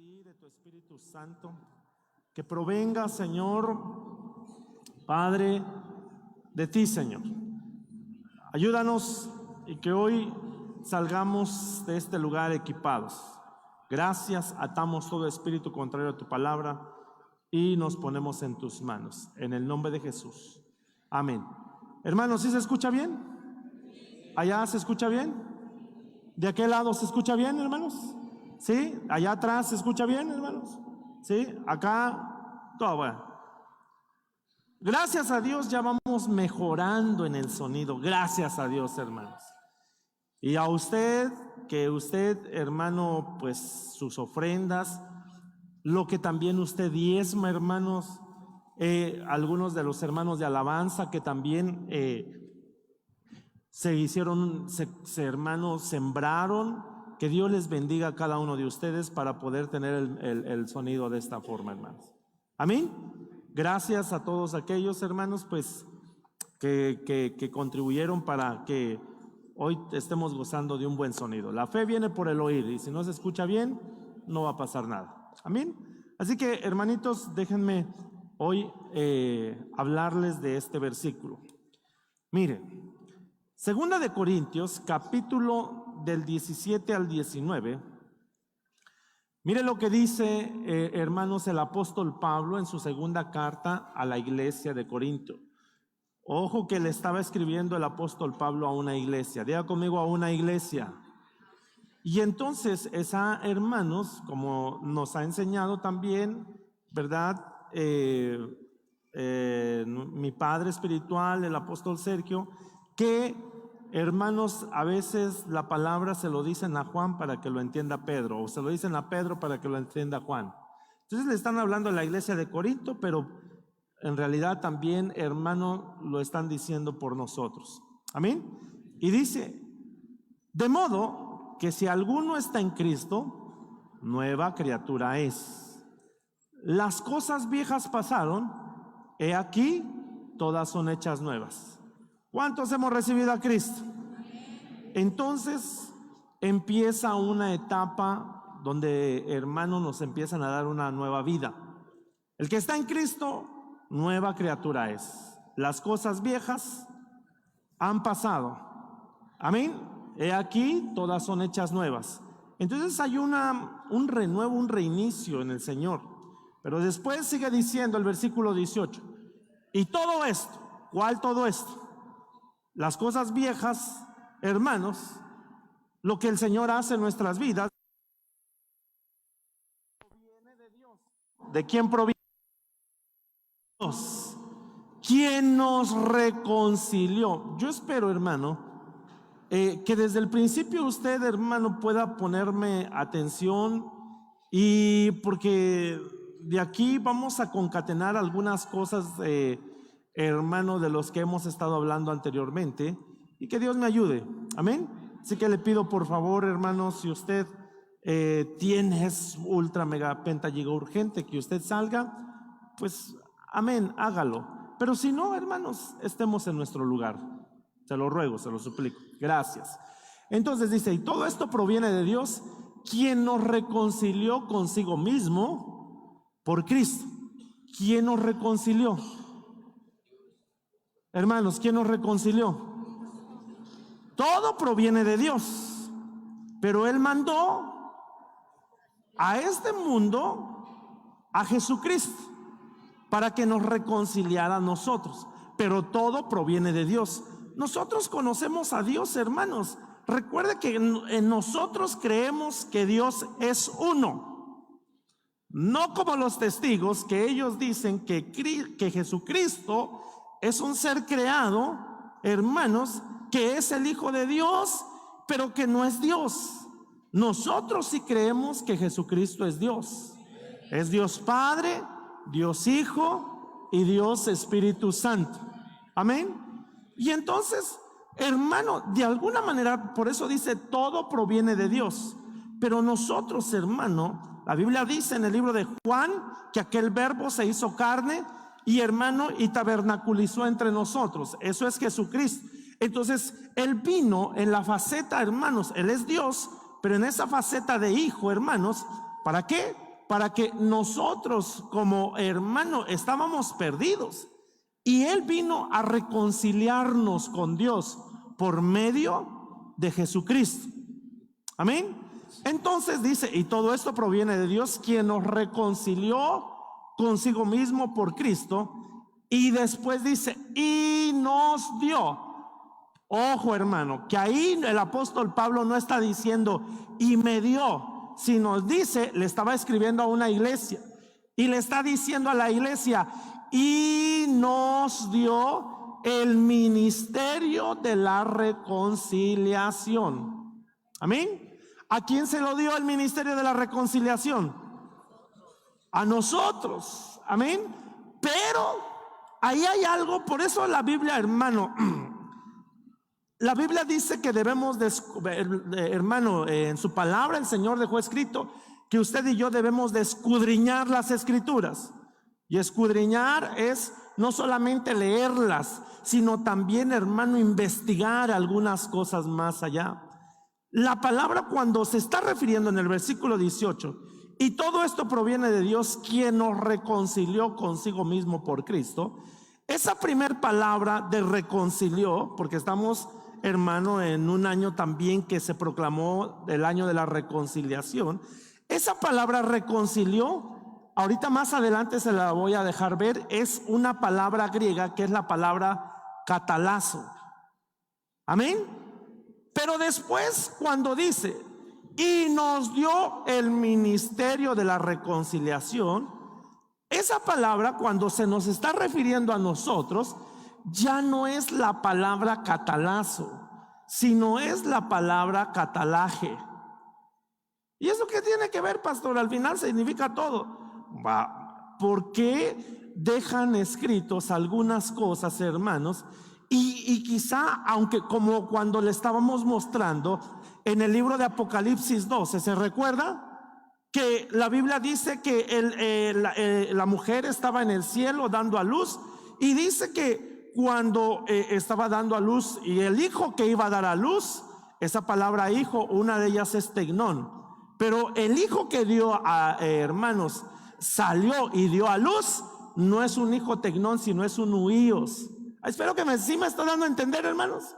ti, de tu Espíritu Santo, que provenga, Señor, Padre, de ti, Señor. Ayúdanos y que hoy salgamos de este lugar equipados. Gracias, atamos todo espíritu contrario a tu palabra y nos ponemos en tus manos. En el nombre de Jesús. Amén. Hermanos, ¿sí se escucha bien? ¿Allá se escucha bien? ¿De aquel lado se escucha bien, hermanos? ¿Sí? ¿Allá atrás se escucha bien, hermanos? ¿Sí? Acá, todo bueno. Gracias a Dios ya vamos mejorando en el sonido. Gracias a Dios, hermanos. Y a usted, que usted, hermano, pues sus ofrendas, lo que también usted diezma, hermanos, algunos de los hermanos de alabanza que también hermanos, sembraron. Que Dios les bendiga a cada uno de ustedes para poder tener el sonido de esta forma, hermanos. Amén. Gracias a todos aquellos hermanos, pues, que contribuyeron para que hoy estemos gozando de un buen sonido. La fe viene por el oír, y si no se escucha bien, no va a pasar nada. Amén. Así que, hermanitos, déjenme hoy hablarles de este versículo. Miren, Segunda de Corintios, capítulo del 17 al 19. Mire lo que dice, hermanos, el apóstol Pablo en su segunda carta a la iglesia de Corinto. Ojo que le estaba escribiendo el apóstol Pablo a una iglesia. Diga conmigo, a una iglesia. Y entonces hermanos, como nos ha enseñado también, ¿verdad? Mi padre espiritual, el apóstol Sergio, que, hermanos, a veces la palabra se lo dicen a Juan para que lo entienda Pedro, o se lo dicen a Pedro para que lo entienda Juan. Entonces le están hablando a la iglesia de Corinto, pero en realidad también, hermano, lo están diciendo por nosotros. Amén. Y dice: de modo que si alguno está en Cristo, nueva criatura es. Las cosas viejas pasaron, he aquí, todas son hechas nuevas. ¿Cuántos hemos recibido a Cristo? Entonces empieza una etapa donde, hermanos, nos empiezan a dar una nueva vida. El que está en Cristo, nueva criatura es. Las cosas viejas han pasado. Amén. He aquí, todas son hechas nuevas. Entonces hay un renuevo, un reinicio en el Señor. Pero después sigue diciendo el versículo 18. Y todo esto, ¿cuál todo esto? Las cosas viejas, hermanos, lo que el Señor hace en nuestras vidas, proviene de Dios. ¿De quién proviene? Dios, quien nos reconcilió. Yo espero, hermano, que desde el principio usted, hermano, pueda ponerme atención, y porque de aquí vamos a concatenar algunas cosas, hermano, de los que hemos estado hablando anteriormente, y que Dios me ayude. Amén. Así que le pido, por favor, hermano, si usted tiene ultra mega penta giga urgente que usted salga, pues amén, hágalo. Pero si no, hermanos, estemos en nuestro lugar. Se lo ruego, se lo suplico. Gracias. Entonces dice: y todo esto proviene de Dios, quien nos reconcilió consigo mismo por Cristo. ¿Quién nos reconcilió? Hermanos, ¿quién nos reconcilió? Todo proviene de Dios, pero Él mandó a este mundo a Jesucristo para que nos reconciliara a nosotros. Pero todo proviene de Dios. Nosotros conocemos a Dios, hermanos. Recuerde que en nosotros creemos que Dios es uno. No como los testigos, que ellos dicen que Jesucristo es un ser creado, hermanos, que es el Hijo de Dios, pero que no es Dios. Nosotros sí creemos que Jesucristo es Dios. Es Dios Padre, Dios Hijo y Dios Espíritu Santo. Amén. Y entonces, hermano, de alguna manera, por eso dice: todo proviene de Dios. Pero nosotros, hermano, la Biblia dice en el libro de Juan que aquel verbo se hizo carne y, hermano, y tabernaculizó entre nosotros. Eso es Jesucristo. Entonces Él vino en la faceta, hermanos, Él es Dios, pero en esa faceta de hijo, hermanos, ¿para qué? para que nosotros como hermano estábamos perdidos y Él vino a reconciliarnos con Dios por medio de Jesucristo. Amén. Entonces dice, y todo esto proviene de Dios, quien nos reconcilió consigo mismo por Cristo. Y después dice, y nos dio. Ojo, hermano, que ahí el apóstol Pablo no está diciendo y me dio, sino dice, le estaba escribiendo a una iglesia y le está diciendo a la iglesia, y nos dio el ministerio de la reconciliación. Amén. ¿A quién se lo dio el ministerio de la reconciliación? A nosotros. Amén. Pero ahí hay algo, por eso la Biblia, hermano, la Biblia dice que debemos, hermano, en su palabra el Señor dejó escrito que usted y yo debemos de escudriñar las escrituras. Y escudriñar es no solamente leerlas, sino también, hermano, investigar algunas cosas más allá. La palabra, cuando se está refiriendo en el versículo 18, y todo esto proviene de Dios, quien nos reconcilió consigo mismo por Cristo. Esa primer palabra de reconcilió, porque estamos, hermano, en un año también que se proclamó el año de la reconciliación. Esa palabra reconcilió, ahorita más adelante se la voy a dejar ver, es una palabra griega que es la palabra catalazo. Amén. Pero después, cuando dice, y nos dio el ministerio de la reconciliación, esa palabra, cuando se nos está refiriendo a nosotros, ya no es la palabra catalazo, sino es la palabra catalaje. ¿Y eso qué tiene que ver, pastor? Al final significa todo. ¿Por qué dejan escritos algunas cosas, hermanos? Y quizá, aunque como cuando le estábamos mostrando en el libro de Apocalipsis 12, ¿se recuerda? Que la Biblia dice que la mujer estaba en el cielo dando a luz, y dice que cuando estaba dando a luz y el hijo que iba a dar a luz, esa palabra hijo, una de ellas es tecnón, pero el hijo que dio a hermanos, salió y dio a luz, no es un hijo tecnón, sino es un huíos. Espero que sí me está dando a entender, hermanos.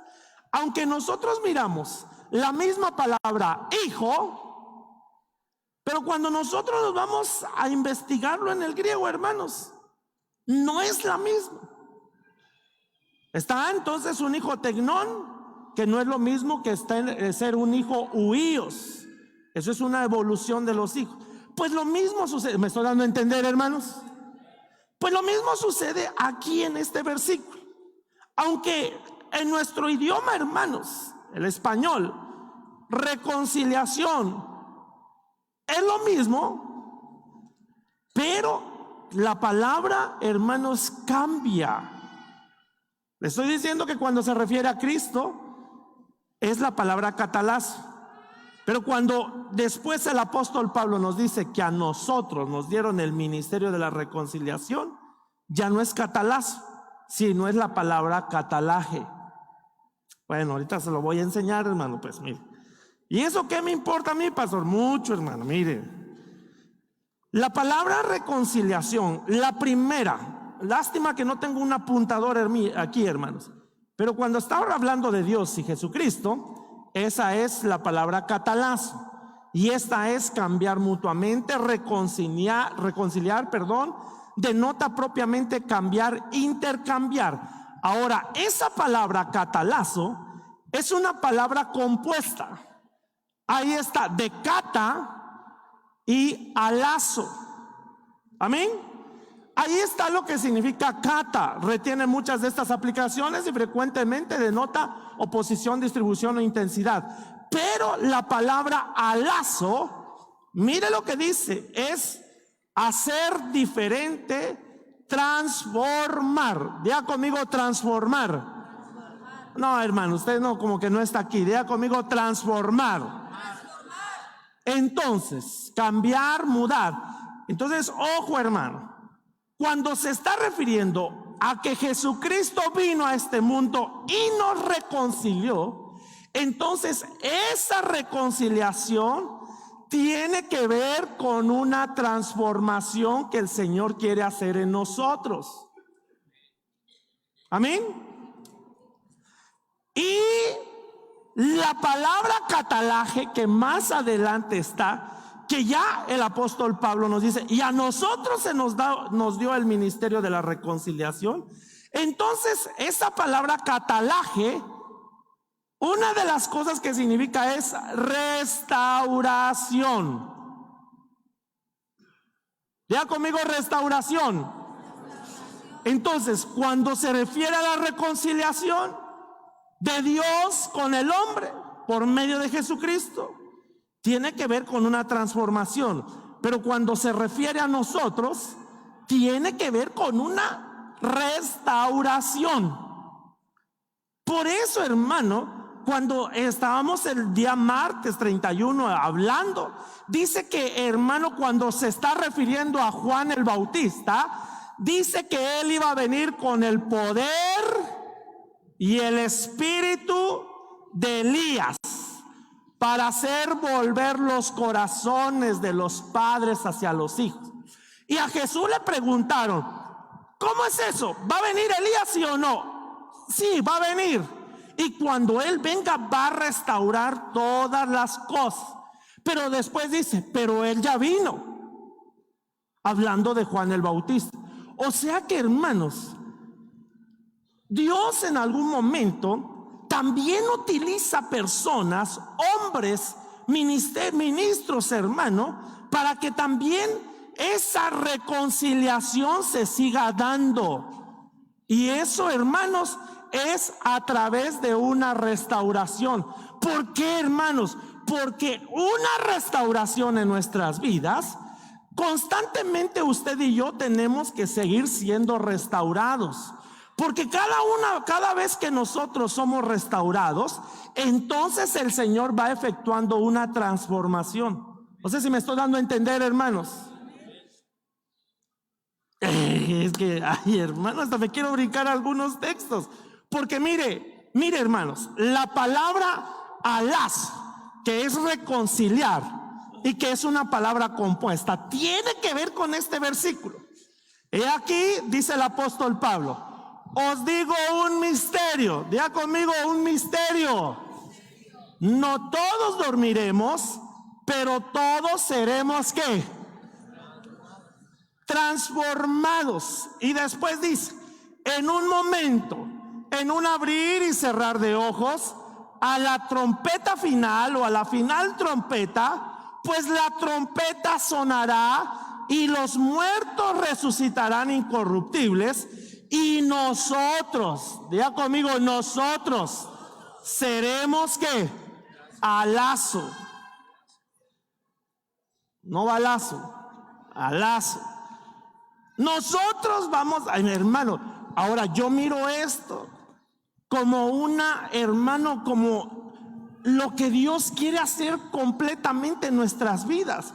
Aunque nosotros miramos la misma palabra hijo, pero cuando nosotros nos vamos a investigarlo en el griego, hermanos, no es la misma. Está entonces un hijo tecnón, que no es lo mismo que ser un hijo huíos. Eso es una evolución de los hijos. Pues lo mismo sucede, ¿me estoy dando a entender, hermanos? Pues lo mismo sucede aquí en este versículo. Aunque en nuestro idioma, hermanos, el español, reconciliación es lo mismo, pero la palabra, hermanos, cambia. Le estoy diciendo que cuando se refiere a Cristo es la palabra catalazo, pero cuando después el apóstol Pablo nos dice que a nosotros nos dieron el ministerio de la reconciliación, ya no es catalazo, sino es la palabra catalaje. Bueno, ahorita se lo voy a enseñar, hermano, pues mire. ¿Y eso qué me importa a mí, pastor? Mucho, hermano, mire. La palabra reconciliación, la primera, lástima que no tengo un apuntador aquí, hermanos, pero cuando estaba hablando de Dios y Jesucristo, esa es la palabra catalazo, y esta es cambiar mutuamente, reconciliar, denota propiamente cambiar, intercambiar. Ahora, esa palabra catalazo es una palabra compuesta. Ahí está, de cata y alazo. Amén. Ahí está lo que significa cata. Retiene muchas de estas aplicaciones y frecuentemente denota oposición, distribución o intensidad. Pero la palabra alazo, mire lo que dice, es hacer diferente, transformar. Diga conmigo transformar. No, hermano, usted no, como que no está aquí. Diga conmigo transformar. Entonces, cambiar, mudar. Entonces, ojo, hermano, cuando se está refiriendo a que Jesucristo vino a este mundo y nos reconcilió, entonces esa reconciliación tiene que ver con una transformación que el Señor quiere hacer en nosotros. Amén. Y la palabra catalaje, que más adelante está, que ya el apóstol Pablo nos dice, y a nosotros se nos dio el ministerio de la reconciliación. Entonces, esa palabra catalaje, una de las cosas que significa es restauración. Ya conmigo, restauración. Entonces, cuando se refiere a la reconciliación de Dios con el hombre por medio de Jesucristo, tiene que ver con una transformación. Pero cuando se refiere a nosotros, tiene que ver con una restauración. Por eso, hermano, cuando estábamos el día martes 31 hablando, dice que, hermano, cuando se está refiriendo a Juan el Bautista, dice que él iba a venir con el poder y el espíritu de Elías para hacer volver los corazones de los padres hacia los hijos. Y a Jesús le preguntaron, ¿cómo es eso? ¿Va a venir Elías, sí o no? Sí, va a venir. Y cuando él venga va a restaurar todas las cosas. Pero después dice, pero él ya vino, hablando de Juan el Bautista. O sea que, hermanos, Dios en algún momento también utiliza personas, hombres, ministros, hermano, para que también esa reconciliación se siga dando. Y eso, hermanos, es a través de una restauración. ¿Por qué, hermanos? Porque una restauración en nuestras vidas, constantemente usted y yo tenemos que seguir siendo restaurados. Porque cada vez que nosotros somos restaurados, entonces el Señor va efectuando una transformación. No sé si me estoy dando a entender, hermanos. Es que, ay, hermano, hasta me quiero brincar algunos textos. Porque mire, hermanos, la palabra alaz, que es reconciliar y que es una palabra compuesta, tiene que ver con este versículo. Y aquí dice el apóstol Pablo, os digo un misterio. Diga conmigo, un misterio. No todos dormiremos, pero todos seremos ¿qué? Transformados. Y después dice, en un momento, en un abrir y cerrar de ojos, a la trompeta final o a la final trompeta, pues la trompeta sonará y los muertos resucitarán incorruptibles y nosotros, diga conmigo, nosotros seremos ¿qué? Alazo. No balazo, alazo. Nosotros vamos, ay, hermano, ahora yo miro esto como hermano, como lo que Dios quiere hacer completamente en nuestras vidas.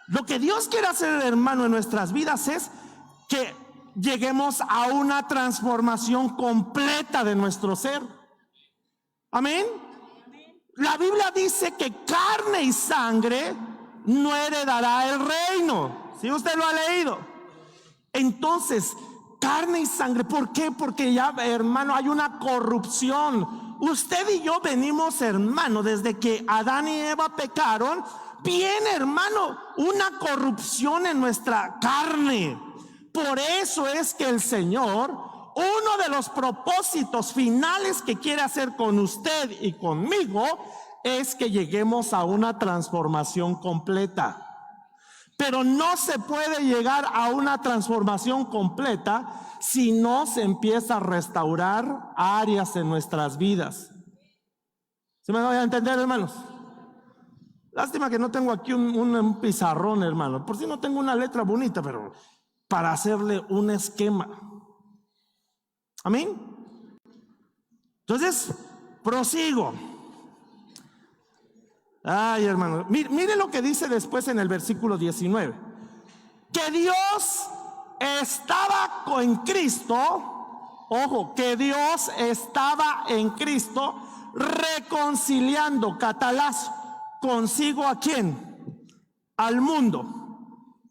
Lo que Dios quiere hacer, hermano, en nuestras vidas es que lleguemos a una transformación completa de nuestro ser. Amén. La Biblia dice que carne y sangre no heredará el reino. Si usted lo ha leído. Entonces, carne y sangre, ¿por qué? Porque ya, hermano, hay una corrupción. Usted y yo venimos, hermano, desde que Adán y Eva pecaron, viene, hermano, una corrupción en nuestra carne. Por eso es que el Señor, uno de los propósitos finales que quiere hacer con usted y conmigo, es que lleguemos a una transformación completa. Pero no se puede llegar a una transformación completa si no se empieza a restaurar áreas en nuestras vidas. ¿Se me va a entender, hermanos? Lástima que no tengo aquí un pizarrón, hermano. Por si no tengo una letra bonita, pero para hacerle un esquema. Amén. Entonces, prosigo. Ay, hermano, mire lo que dice después en el versículo 19. Que Dios estaba en Cristo, ojo, que Dios estaba en Cristo reconciliando, catalazo, consigo ¿a quién? al mundo,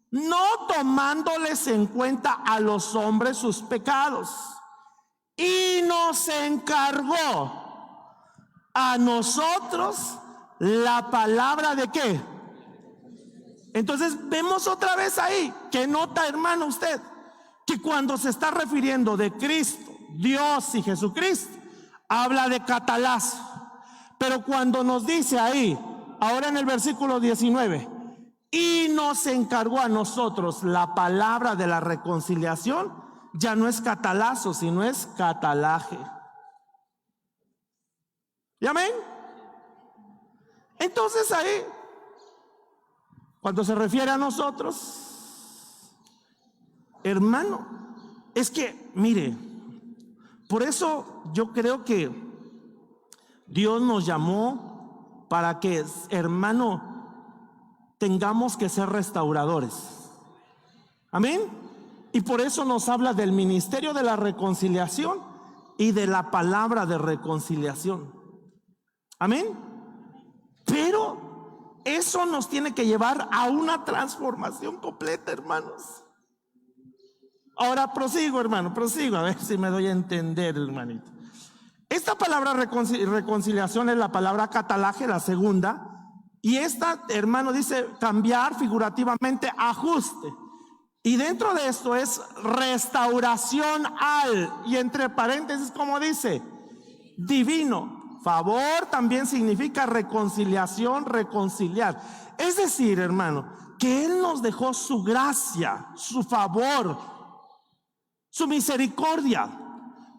no tomándoles en cuenta a los hombres sus pecados, y nos encargó a nosotros la palabra de ¿qué? Entonces vemos otra vez ahí, ¿qué nota, hermano, usted? Que cuando se está refiriendo de Cristo, Dios y Jesucristo, habla de catalazo. Pero cuando nos dice ahí, ahora en el versículo 19, y nos encargó a nosotros la palabra de la reconciliación, ya no es catalazo, sino es catalaje. ¿Y amén? Entonces ahí, cuando se refiere a nosotros, hermano, es que, mire, por eso yo creo que Dios nos llamó para que, hermano, tengamos que ser restauradores. Amén. Y por eso nos habla del ministerio de la reconciliación y de la palabra de reconciliación. Amén. Pero eso nos tiene que llevar a una transformación completa, hermanos. Ahora prosigo, hermano, prosigo, a ver si me doy a entender, hermanito. Esta palabra reconciliación es la palabra catalaje, la segunda. Y esta, hermano, dice cambiar, figurativamente ajuste. Y dentro de esto es restauración al, y entre paréntesis, como dice, divino. Favor también significa reconciliación, reconciliar. Es decir, hermano, que Él nos dejó su gracia, su favor, su misericordia.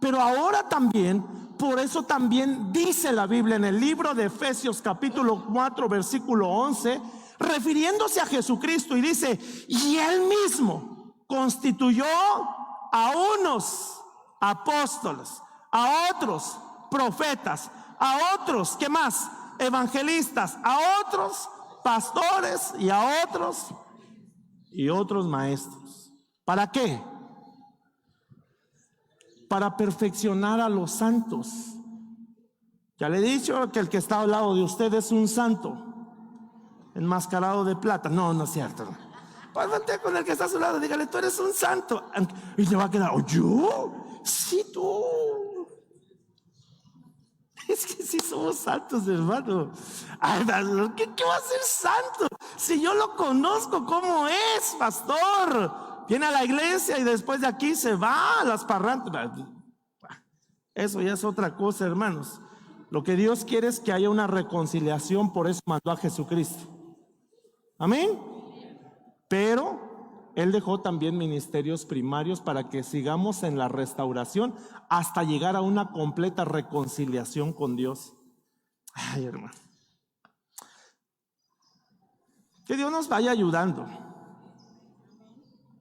Pero ahora también, por eso también dice la Biblia en el libro de Efesios capítulo 4 versículo 11, refiriéndose a Jesucristo, y dice, y Él mismo constituyó a unos apóstoles, a otros profetas, a otros, ¿qué más? Evangelistas, a otros pastores y a otros maestros. ¿Para qué? Para perfeccionar a los santos. Ya le he dicho que el que está al lado de usted es un santo enmascarado de plata. No, no es cierto. Pásate con el que está a su lado, dígale, tú eres un santo. Y se va a quedar, ¿oh, yo? Sí, tú. Es que sí somos santos, hermano. Ay, ¿qué va a ser santo? Si yo lo conozco, ¿cómo es, pastor? Viene a la iglesia y después de aquí se va a las parrandas. Eso ya es otra cosa, hermanos. Lo que Dios quiere es que haya una reconciliación, por eso mandó a Jesucristo. Amén. Pero Él dejó también ministerios primarios para que sigamos en la restauración hasta llegar a una completa reconciliación con Dios. Ay, hermano, que Dios nos vaya ayudando.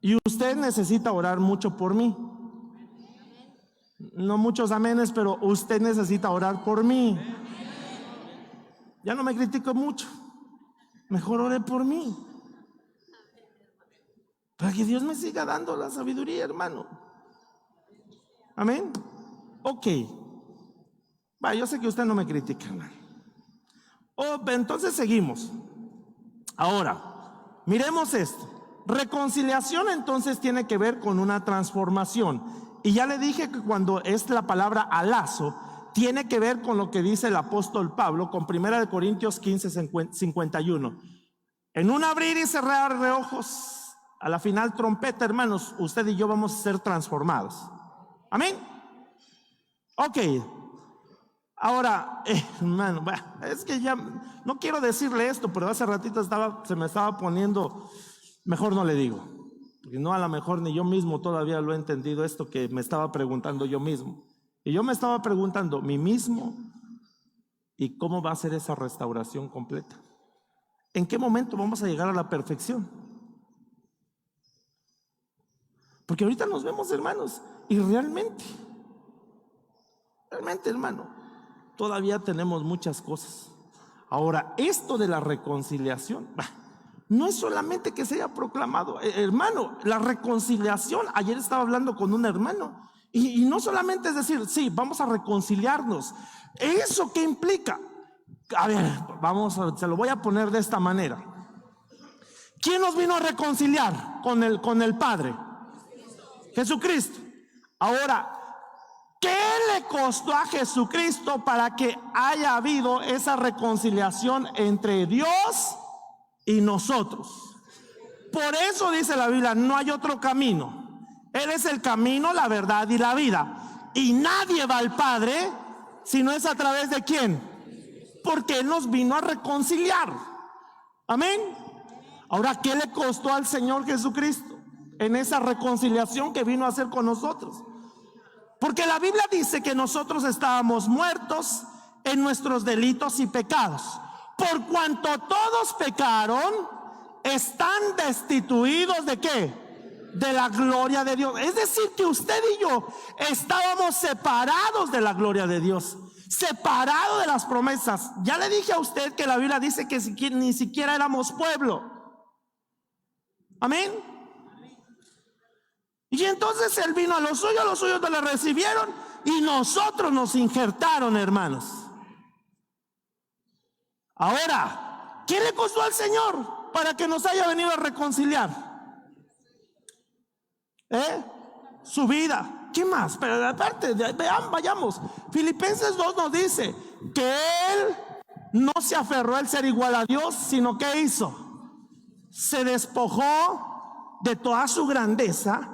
Y usted necesita orar mucho por mí. No muchos amenes, pero usted necesita orar por mí. Ya no me critico mucho. Mejor ore por mí, para que Dios me siga dando la sabiduría, hermano. Amén. Ok. Va, yo sé que usted no me critica, hermano. Entonces seguimos. Ahora, miremos esto. Reconciliación entonces tiene que ver con una transformación. Y ya le dije que cuando es la palabra alazo, tiene que ver con lo que dice el apóstol Pablo con 1 Corintios 15:51. En un abrir y cerrar de ojos, a la final trompeta, hermanos, usted y yo vamos a ser transformados. Amén. Ok. Ahora, hermano, es que ya no quiero decirle esto, pero hace ratito se me estaba poniendo, mejor no le digo, porque no, a lo mejor ni yo mismo todavía lo he entendido, esto que me estaba preguntando yo mismo. Y yo me estaba preguntando mí mismo, ¿y cómo va a ser esa restauración completa? ¿En qué momento vamos a llegar a la perfección? Porque ahorita nos vemos, hermanos, y realmente, hermano, todavía tenemos muchas cosas. Ahora, esto de la reconciliación, no es solamente que se haya proclamado, hermano, la reconciliación, ayer estaba hablando con un hermano, y no solamente es decir, sí, vamos a reconciliarnos. ¿Eso qué implica? A ver, se lo voy a poner de esta manera. ¿Quién nos vino a reconciliar con el Padre? Jesucristo. Ahora, ¿qué le costó a Jesucristo para que haya habido esa reconciliación entre Dios y nosotros? Por eso dice la Biblia, no hay otro camino. Él es el camino, la verdad y la vida. Y nadie va al Padre si no es a través de ¿quién? Porque Él nos vino a reconciliar. Amén. Ahora, ¿qué le costó al Señor Jesucristo en esa reconciliación que vino a hacer con nosotros? Porque la Biblia dice que nosotros estábamos muertos en nuestros delitos y pecados. Por cuanto todos pecaron, están destituidos ¿de qué? De la gloria de Dios. Es decir, que usted y yo estábamos separados de la gloria de Dios, separados de las promesas. Ya le dije a usted que la Biblia dice que ni siquiera éramos pueblo. Amén. Y entonces Él vino a los suyos no le recibieron, y nosotros nos injertaron, hermanos. Ahora, ¿qué le costó al Señor para que nos haya venido a reconciliar? Su vida. ¿Qué más? Pero aparte, vean, vayamos. Filipenses 2 nos dice que Él no se aferró al ser igual a Dios, sino que hizo, se despojó de toda su grandeza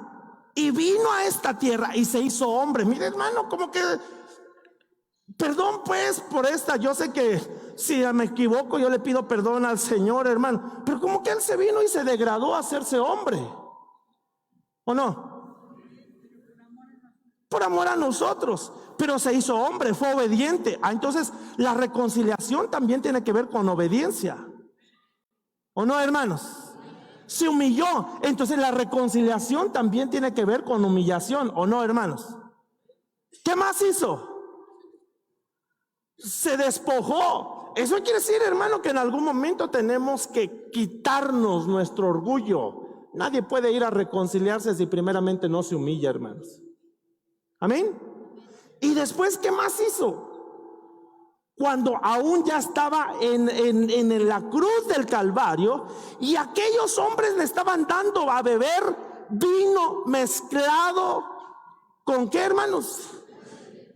y vino a esta tierra y se hizo hombre. Mire, hermano, como que, perdón pues por esta, yo sé que si me equivoco yo le pido perdón al Señor, hermano, pero como que Él se vino y se degradó a hacerse hombre, ¿o no? Por amor a nosotros, pero se hizo hombre, fue obediente. Entonces la reconciliación también tiene que ver con obediencia, ¿o no, hermanos? Se humilló, entonces la reconciliación también tiene que ver con humillación, ¿o no, hermanos? ¿Qué más hizo? Se despojó. Eso quiere decir, hermano, que en algún momento tenemos que quitarnos nuestro orgullo. Nadie puede ir a reconciliarse si primeramente no se humilla, hermanos. Amén. Y después, ¿qué más hizo? Cuando aún ya estaba en la cruz del Calvario, y aquellos hombres le estaban dando a beber vino mezclado ¿con qué, hermanos?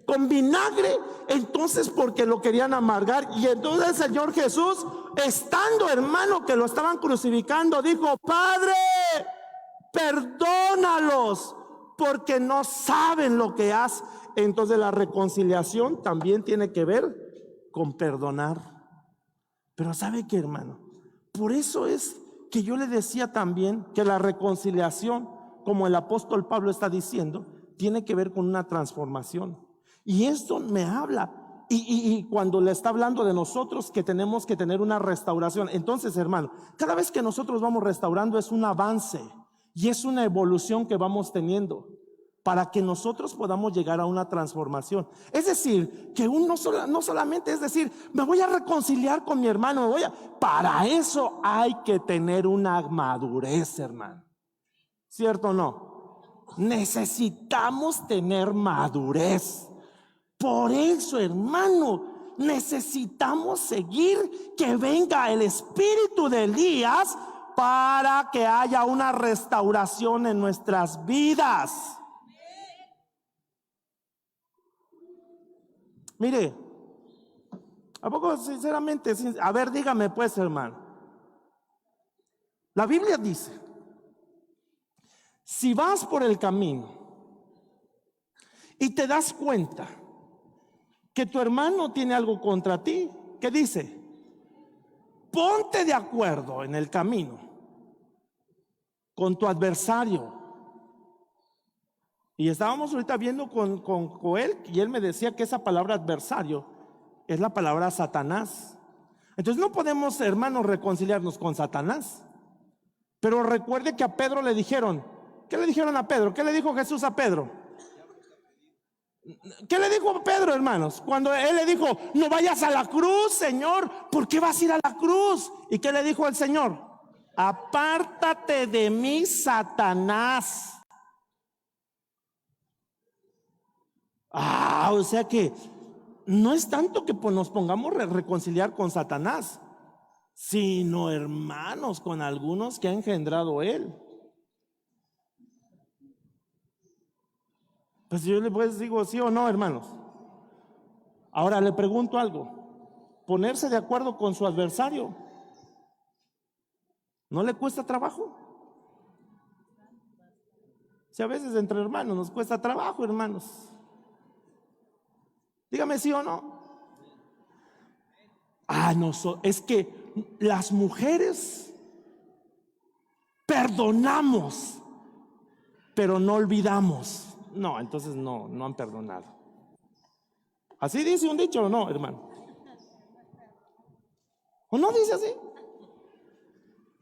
Con vinagre. Entonces, porque lo querían amargar. Y entonces el Señor Jesús, estando, hermano, que lo estaban crucificando, dijo: Padre, perdónalos, porque no saben lo que hacen. Entonces la reconciliación también tiene que ver con perdonar. Pero ¿sabe qué, hermano? Por eso es que yo le decía también que la reconciliación, como el apóstol Pablo está diciendo, tiene que ver con una transformación. Y esto me habla, y cuando le está hablando de nosotros, que tenemos que tener una restauración. Entonces, hermano, cada vez que nosotros vamos restaurando es un avance y es una evolución que vamos teniendo para que nosotros podamos llegar a una transformación. Es decir, que uno no solamente es decir, me voy a reconciliar con mi hermano, para eso hay que tener una madurez, hermano. ¿Cierto o no? Necesitamos tener madurez. Por eso, hermano, necesitamos seguir que venga el espíritu de Elías para que haya una restauración en nuestras vidas. Mire, ¿a poco sinceramente? A ver, dígame pues, hermano. La Biblia dice, si vas por el camino y te das cuenta que tu hermano tiene algo contra ti, ¿qué dice? Ponte de acuerdo en el camino con tu adversario. Y estábamos ahorita viendo con Joel, y él me decía que esa palabra adversario es la palabra Satanás. Entonces no podemos, hermanos, reconciliarnos con Satanás. Pero recuerde que a Pedro le dijeron, ¿qué le dijeron a Pedro? ¿Qué le dijo Jesús a Pedro? ¿Qué le dijo a Pedro, hermanos? Cuando él le dijo, no vayas a la cruz, Señor, ¿por qué vas a ir a la cruz? ¿Y qué le dijo el Señor? Apártate de mí, Satanás. O sea que no es tanto que nos pongamos a reconciliar con Satanás, sino, hermanos, con algunos que ha engendrado Él. Pues yo les digo sí o no, hermanos. Ahora le pregunto algo: ponerse de acuerdo con su adversario, ¿no le cuesta trabajo? Si a veces entre hermanos nos cuesta trabajo, hermanos. Dígame sí o no. No, es que las mujeres perdonamos, pero no olvidamos. No, entonces no han perdonado. ¿Así dice un dicho o no, hermano? ¿O no dice así?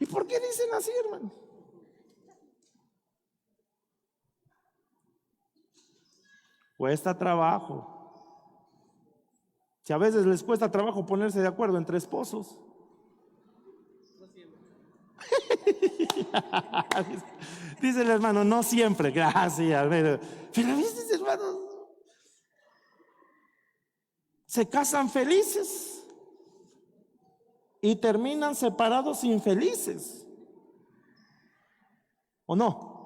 ¿Y por qué dicen así, hermano? Cuesta trabajo. Si a veces les cuesta trabajo ponerse de acuerdo entre esposos. Dice el hermano, no siempre, gracias. Pero a veces, hermanos, se casan felices y terminan separados infelices. ¿O no?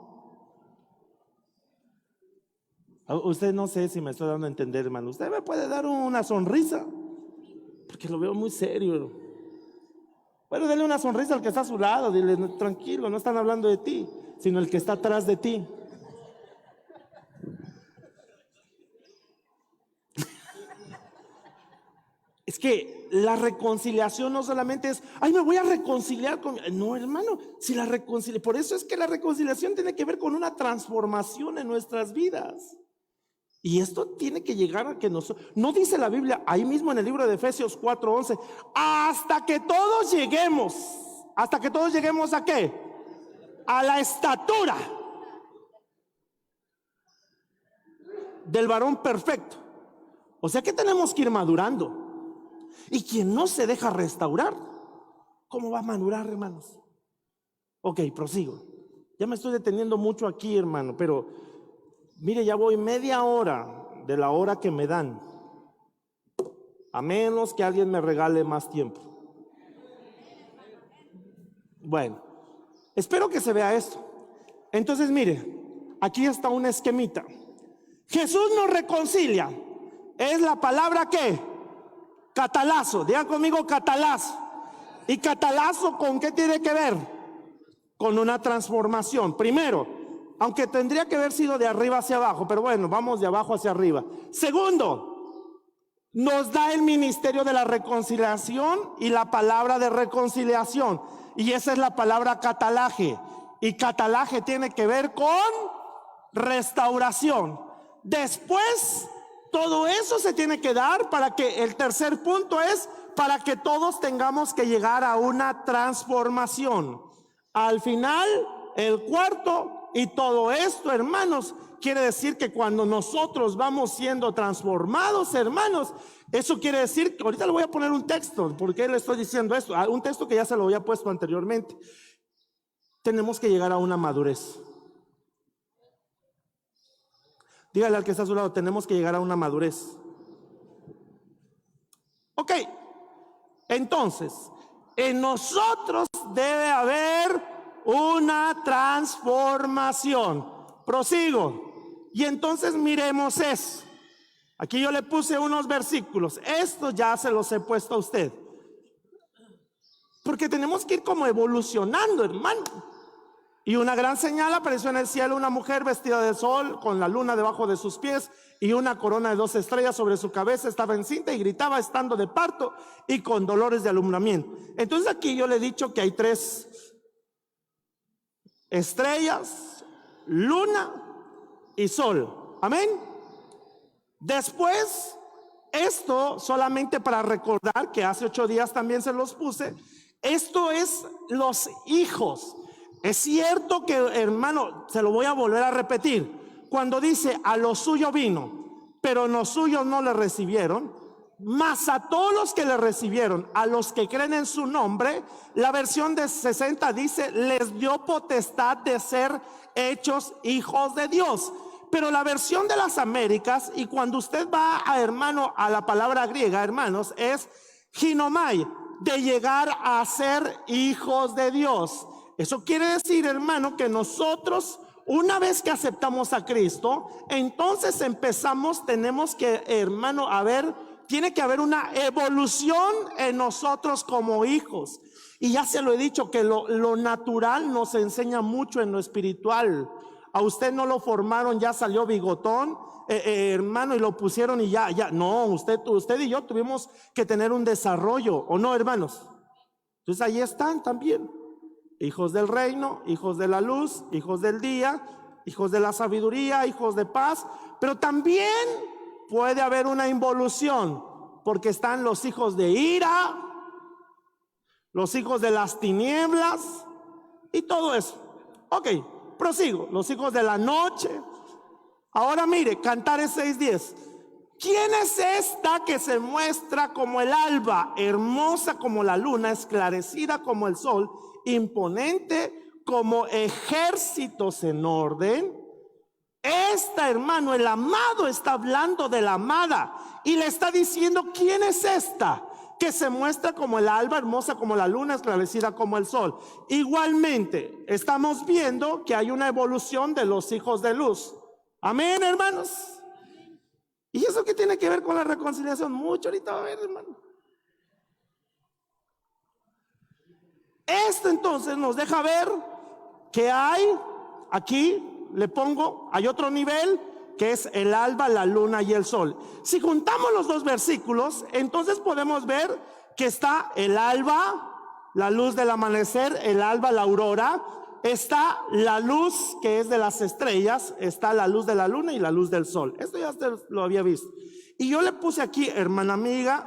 Usted, no sé si me estoy dando a entender, hermano. Usted me puede dar una sonrisa, porque lo veo muy serio. Bueno, dale una sonrisa al que está a su lado. Dile, tranquilo, no están hablando de ti, sino el que está atrás de ti. Es que la reconciliación no solamente es, ay, me voy a reconciliar con... No, hermano, si la reconciliación, por eso es que la reconciliación tiene que ver con una transformación en nuestras vidas. Y esto tiene que llegar a que nosotros, no dice la Biblia, ahí mismo en el libro de Efesios 4:11, hasta que todos lleguemos ¿a qué? A la estatura del varón perfecto. O sea que tenemos que ir madurando. Y quien no se deja restaurar, ¿cómo va a madurar, hermanos? Ok, prosigo. Ya me estoy deteniendo mucho aquí, hermano, pero mire, ya voy media hora de la hora que me dan, a menos que alguien me regale más tiempo. Bueno, espero que se vea esto. Entonces, mire, aquí está un esquemita. Jesús nos reconcilia. Es la palabra ¿qué? Catalazo. Digan conmigo, catalazo. ¿Y catalazo con qué tiene que ver? Con una transformación. Primero, aunque tendría que haber sido de arriba hacia abajo, pero bueno, vamos de abajo hacia arriba. Segundo, nos da el ministerio de la reconciliación y la palabra de reconciliación. Y esa es la palabra catalaje. Y catalaje tiene que ver con restauración. Después, todo eso se tiene que dar para que el tercer punto es para que todos tengamos que llegar a una transformación. Al final, el cuarto, y todo esto, hermanos, quiere decir que cuando nosotros vamos siendo transformados, hermanos, eso quiere decir que ahorita le voy a poner un texto. ¿Por qué le estoy diciendo esto? Un texto que ya se lo había puesto anteriormente. Tenemos que llegar a una madurez. Dígale al que está a su lado, tenemos que llegar a una madurez. Ok, entonces, en nosotros debe haber una transformación. Prosigo. Y entonces miremos eso. Aquí yo le puse unos versículos. Estos ya se los he puesto a usted. Porque tenemos que ir como evolucionando, hermano. Y una gran señal apareció en el cielo, una mujer vestida de sol, con la luna debajo de sus pies y una corona de 2 estrellas sobre su cabeza. Estaba encinta y gritaba estando de parto y con dolores de alumbramiento. Entonces aquí yo le he dicho que hay 3 estrellas, luna y sol. Amén. Después, esto solamente para recordar que hace 8 días también se los puse. Esto es los hijos. Es cierto que, hermano, se lo voy a volver a repetir. Cuando dice a lo suyo vino, pero los suyos no le recibieron, mas a todos los que le recibieron, a los que creen en su nombre, la versión de 60 dice, les dio potestad de ser hechos hijos de Dios. Pero la versión de las Américas, y cuando usted va a, hermano, a la palabra griega, hermanos, es ginomai, de llegar a ser hijos de Dios. Eso quiere decir, hermano, que nosotros, una vez que aceptamos a Cristo, entonces tenemos que, hermano, tiene que haber una evolución en nosotros como hijos. Y ya se lo he dicho, que lo natural nos enseña mucho en lo espiritual. A usted no lo formaron, ya salió bigotón, hermano, y lo pusieron y ya. No, usted y yo tuvimos que tener un desarrollo, ¿o no, hermanos? Entonces ahí están también. Hijos del reino, hijos de la luz, hijos del día, hijos de la sabiduría, hijos de paz. Pero también puede haber una involución, porque están los hijos de ira, los hijos de las tinieblas y todo eso. Ok, prosigo. Los hijos de la noche. Ahora mire, Cantares 6:10. ¿Quién es esta que se muestra como el alba, hermosa como la luna, esclarecida como el sol, imponente como ejércitos en orden? Esta, hermano, el amado está hablando de la amada y le está diciendo: ¿quién es esta que se muestra como el alba, hermosa como la luna, esclarecida como el sol? Igualmente estamos viendo que hay una evolución de los hijos de luz. Amén, hermanos. ¿Y eso qué tiene que ver con la reconciliación? Mucho ahorita va a ver, hermano. Esto entonces nos deja ver que hay, aquí le pongo, hay otro nivel que es el alba, la luna y el sol. Si juntamos los dos versículos, entonces podemos ver que está el alba, la luz del amanecer, el alba, la aurora. Está la luz que es de las estrellas, está la luz de la luna y la luz del sol. Esto ya lo había visto. Y yo le puse aquí: hermana mía,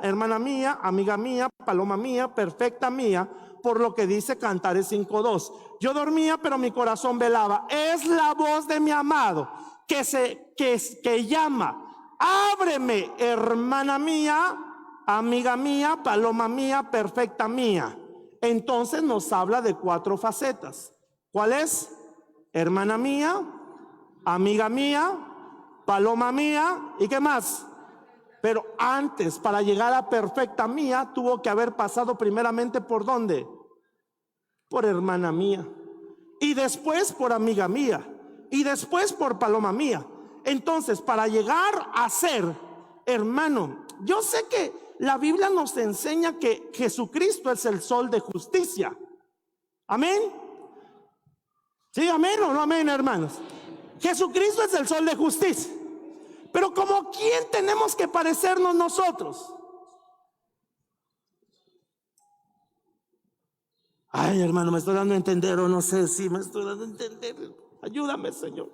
amiga mía, paloma mía, perfecta mía, por lo que dice Cantares 5:2. Yo dormía, pero mi corazón velaba. Es la voz de mi amado que llama: ábreme, hermana mía, amiga mía, paloma mía, perfecta mía. Entonces nos habla de 4 facetas. ¿Cuál es? Hermana mía, amiga mía, paloma mía, ¿y qué más? Pero antes, para llegar a perfecta mía, tuvo que haber pasado primeramente ¿por dónde? Por hermana mía, y después por amiga mía, y después por paloma mía. Entonces, para llegar a ser, hermano, yo sé que la Biblia nos enseña que Jesucristo es el sol de justicia. Amén. Sí, amén o no amén, hermanos. Jesucristo es el sol de justicia. Pero ¿como quién tenemos que parecernos nosotros? Ay, hermano, me estoy dando a entender, o no sé si me estoy dando a entender. Ayúdame, Señor.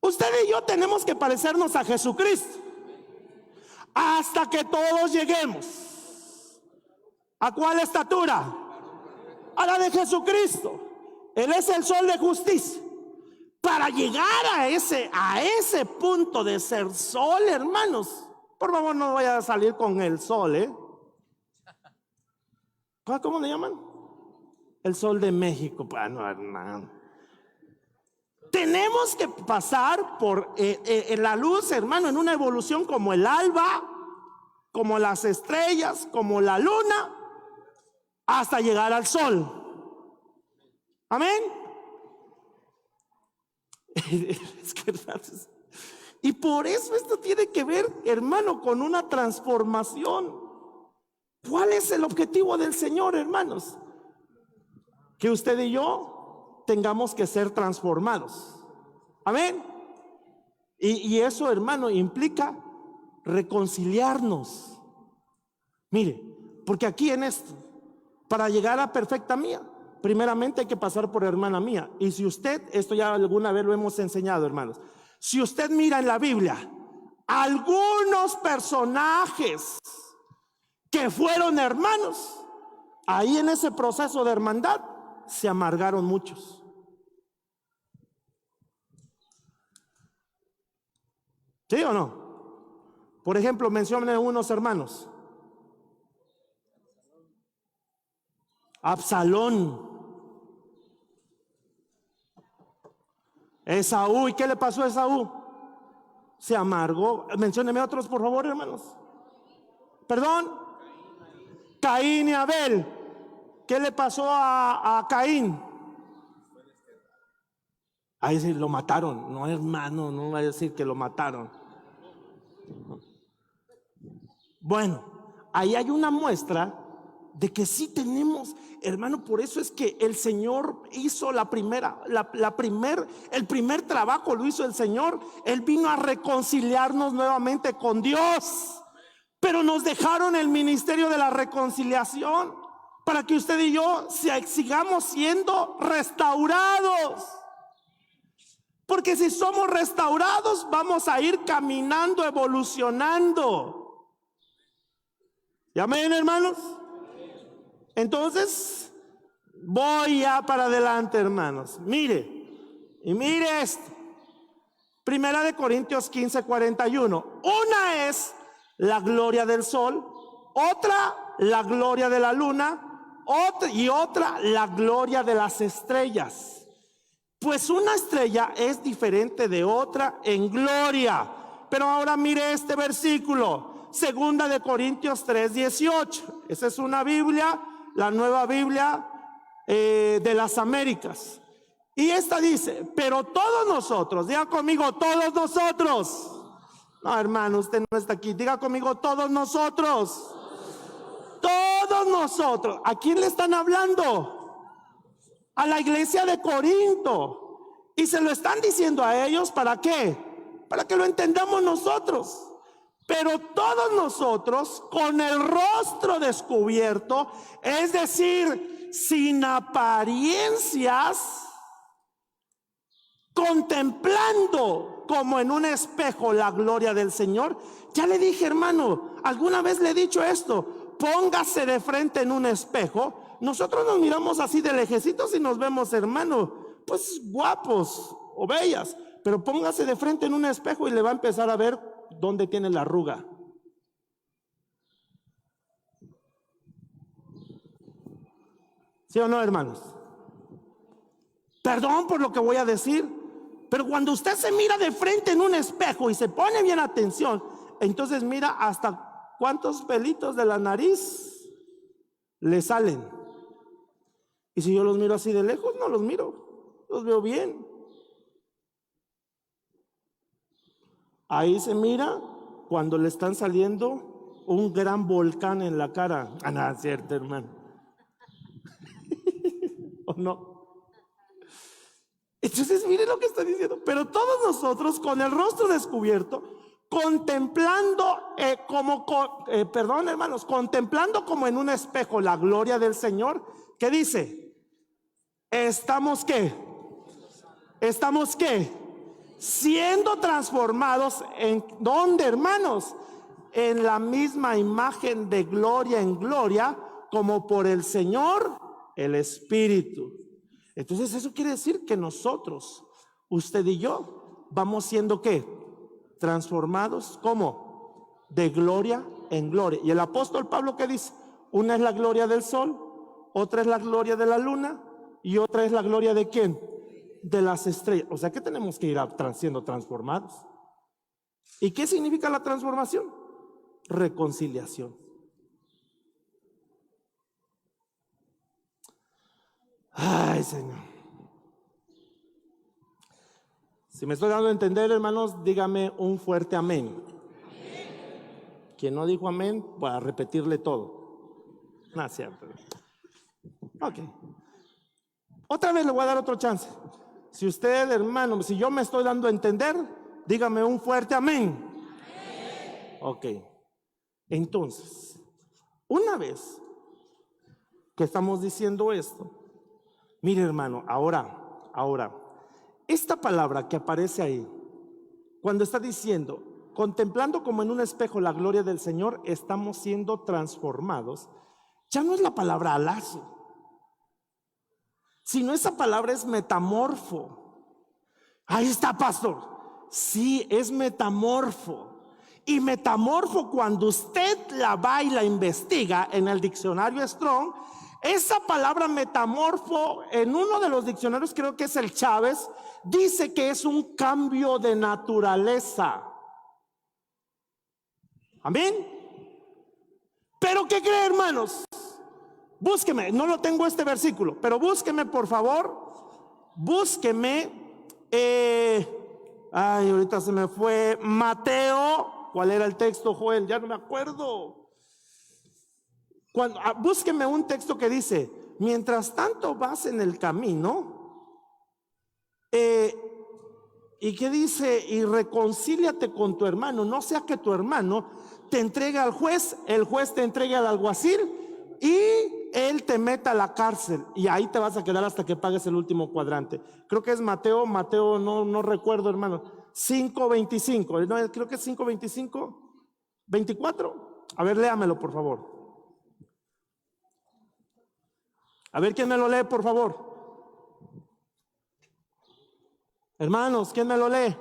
Usted y yo tenemos que parecernos a Jesucristo hasta que todos lleguemos. ¿A cuál estatura? A la de Jesucristo. Él es el sol de justicia. Para llegar a ese punto de ser sol, hermanos, por favor no vaya a salir con el sol, ¿cómo le llaman? El sol de México. No, hermano. Tenemos que pasar por la luz, hermano, en una evolución como el alba, como las estrellas, como la luna, hasta llegar al sol. Amén. Es que, y por eso esto tiene que ver, hermano, con una transformación. ¿Cuál es el objetivo del Señor, hermanos? Que usted y yo tengamos que ser transformados. Amén. Y eso, hermano, implica reconciliarnos. Mire, porque aquí en esto, para llegar a perfecta mía, primeramente hay que pasar por hermana mía. Y si usted, esto ya alguna vez lo hemos enseñado, hermanos, si usted mira en la Biblia algunos personajes que fueron hermanos, ahí en ese proceso de hermandad se amargaron muchos. ¿Sí o no? Por ejemplo, mencionen unos hermanos. Absalón, Esaú. ¿Y qué le pasó a Esaú? Se amargó. Mencióneme otros, por favor, hermanos. Perdón. Caín y Abel. ¿Qué le pasó a Caín? Ahí sí lo mataron. No, hermano, no va a decir que lo mataron. Bueno, ahí hay una muestra de que sí tenemos, hermano. Por eso es que el Señor hizo el primer trabajo lo hizo el Señor. Él vino a reconciliarnos nuevamente con Dios, pero nos dejaron el ministerio de la reconciliación para que usted y yo sigamos siendo restaurados. Porque si somos restaurados, vamos a ir caminando, evolucionando. ¿Ya me ven, hermanos? Entonces, voy ya para adelante, hermanos. Mire, y mire esto. Primera de Corintios 15:41. Una es la gloria del sol, otra la gloria de la luna, otra la gloria de las estrellas. Pues una estrella es diferente de otra en gloria. Pero ahora mire este versículo, Segunda de Corintios 3:18. Esa es una Biblia, la Nueva Biblia de las Américas. Y esta dice: pero todos nosotros, diga conmigo, todos nosotros. No, hermano, usted no está aquí. Diga conmigo, todos nosotros. Todos nosotros. ¿A quién le están hablando? A la iglesia de Corinto. Y se lo están diciendo a ellos, ¿para qué? Para que lo entendamos nosotros. Pero todos nosotros, con el rostro descubierto, es decir, sin apariencias, contemplando como en un espejo la gloria del Señor. Ya le dije, hermano, alguna vez le he dicho esto: póngase de frente en un espejo. Nosotros nos miramos así de lejecitos y nos vemos, hermano, pues guapos o bellas, pero póngase de frente en un espejo y le va a empezar a ver dónde tiene la arruga. ¿Sí o no, hermanos? Perdón por lo que voy a decir, pero cuando usted se mira de frente en un espejo y se pone bien atención, entonces mira hasta cuántos pelitos de la nariz le salen. Y si yo los miro así de lejos, no los miro, los veo bien. Ahí se mira cuando le están saliendo un gran volcán en la cara. Ah, nada, es cierto, hermano. ¿O no? Entonces mire lo que está diciendo. Pero todos nosotros, con el rostro descubierto, contemplando contemplando como en un espejo la gloria del Señor, ¿qué dice? ¿Estamos qué? ¿Estamos qué? Siendo transformados en ¿dónde, hermanos? En la misma imagen, de gloria en gloria, como por el Señor, el Espíritu. Entonces eso quiere decir que nosotros, usted y yo, vamos siendo ¿qué? Transformados, ¿cómo? De gloria en gloria. Y el apóstol Pablo, ¿qué dice? Una es la gloria del sol, otra es la gloria de la luna, y otra es la gloria ¿de quién? De las estrellas. O sea que tenemos que ir siendo transformados. ¿Y qué significa la transformación? Reconciliación. Ay, Señor. Si me estoy dando a entender, hermanos, dígame un fuerte amén. Quien no dijo amén, voy a repetirle todo. No es cierto. Ok. Otra vez le voy a dar otro chance. Si usted, hermano, si yo me estoy dando a entender, dígame un fuerte amén. Ok. Entonces, una vez que estamos diciendo esto, mire, hermano, ahora, esta palabra que aparece ahí, cuando está diciendo, contemplando como en un espejo la gloria del Señor, estamos siendo transformados, ya no es la palabra alazo, sino esa palabra es metamorfo. Ahí está, pastor. Sí, es metamorfo. Y metamorfo, cuando usted la va y la investiga en el diccionario Strong, esa palabra metamorfo, en uno de los diccionarios, creo que es el Chávez, dice que es un cambio de naturaleza. Amén. Pero ¿qué cree, hermanos? Búsqueme, no lo tengo este versículo, pero búsqueme por favor. Búsqueme. Ahorita se me fue. Mateo. ¿Cuál era el texto, Joel? Ya no me acuerdo. Búsqueme un texto que dice: mientras tanto vas en el camino, y que dice: y reconcíliate con tu hermano, no sea que tu hermano te entregue al juez, el juez te entregue al alguacil y él te meta a la cárcel, y ahí te vas a quedar hasta que pagues el último cuadrante. Creo que es Mateo, no recuerdo, hermano, 5:25, no, creo que es 5:25, 24. A ver, léamelo por favor. A ver, ¿quién me lo lee, por favor? Hermanos, ¿quién me lo lee?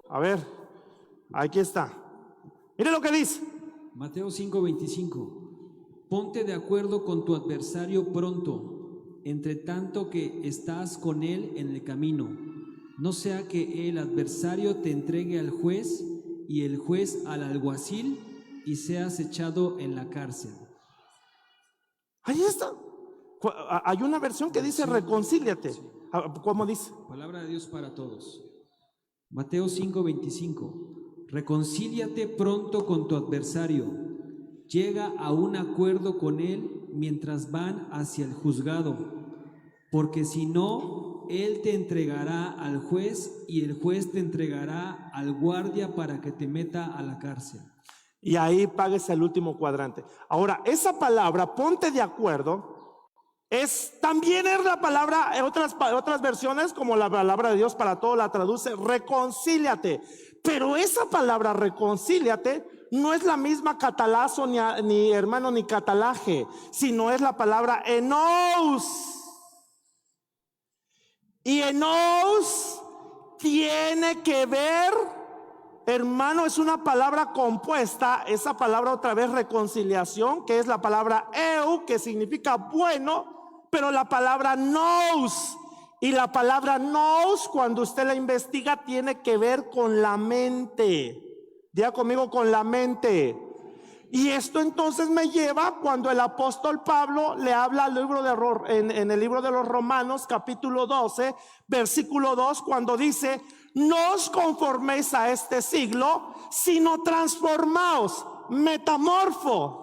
A ver, aquí está. Mire lo que dice. Mateo 5:25. Ponte de acuerdo con tu adversario pronto, entre tanto que estás con él en el camino. No sea que el adversario te entregue al juez y el juez al alguacil y seas echado en la cárcel. Ahí está. Hay una versión que dice reconcíliate. ¿Cómo dice? Palabra de Dios para todos. Mateo 5:25. Reconcíliate pronto con tu adversario. Llega a un acuerdo con él mientras van hacia el juzgado, porque si no, él te entregará al juez y el juez te entregará al guardia para que te meta a la cárcel. Y ahí pagues el último cuadrante. Ahora, esa palabra, ponte de acuerdo, también es la palabra, otras versiones, como la palabra de Dios para todo, la traduce reconcíliate. Pero esa palabra reconcíliate no es la misma catalazo ni hermano ni catalaje, sino es la palabra enous. Y enous tiene que ver, hermano, es una palabra compuesta. Esa palabra otra vez reconciliación, que es la palabra eu, que significa bueno, pero la palabra nous, y la palabra nous, cuando usted la investiga, tiene que ver con la mente. Diga conmigo, con la mente. Y esto entonces me lleva cuando el apóstol Pablo le habla al libro en el libro de los Romanos, capítulo 12, versículo 2, cuando dice: no os conforméis a este siglo, sino transformaos, metamorfo,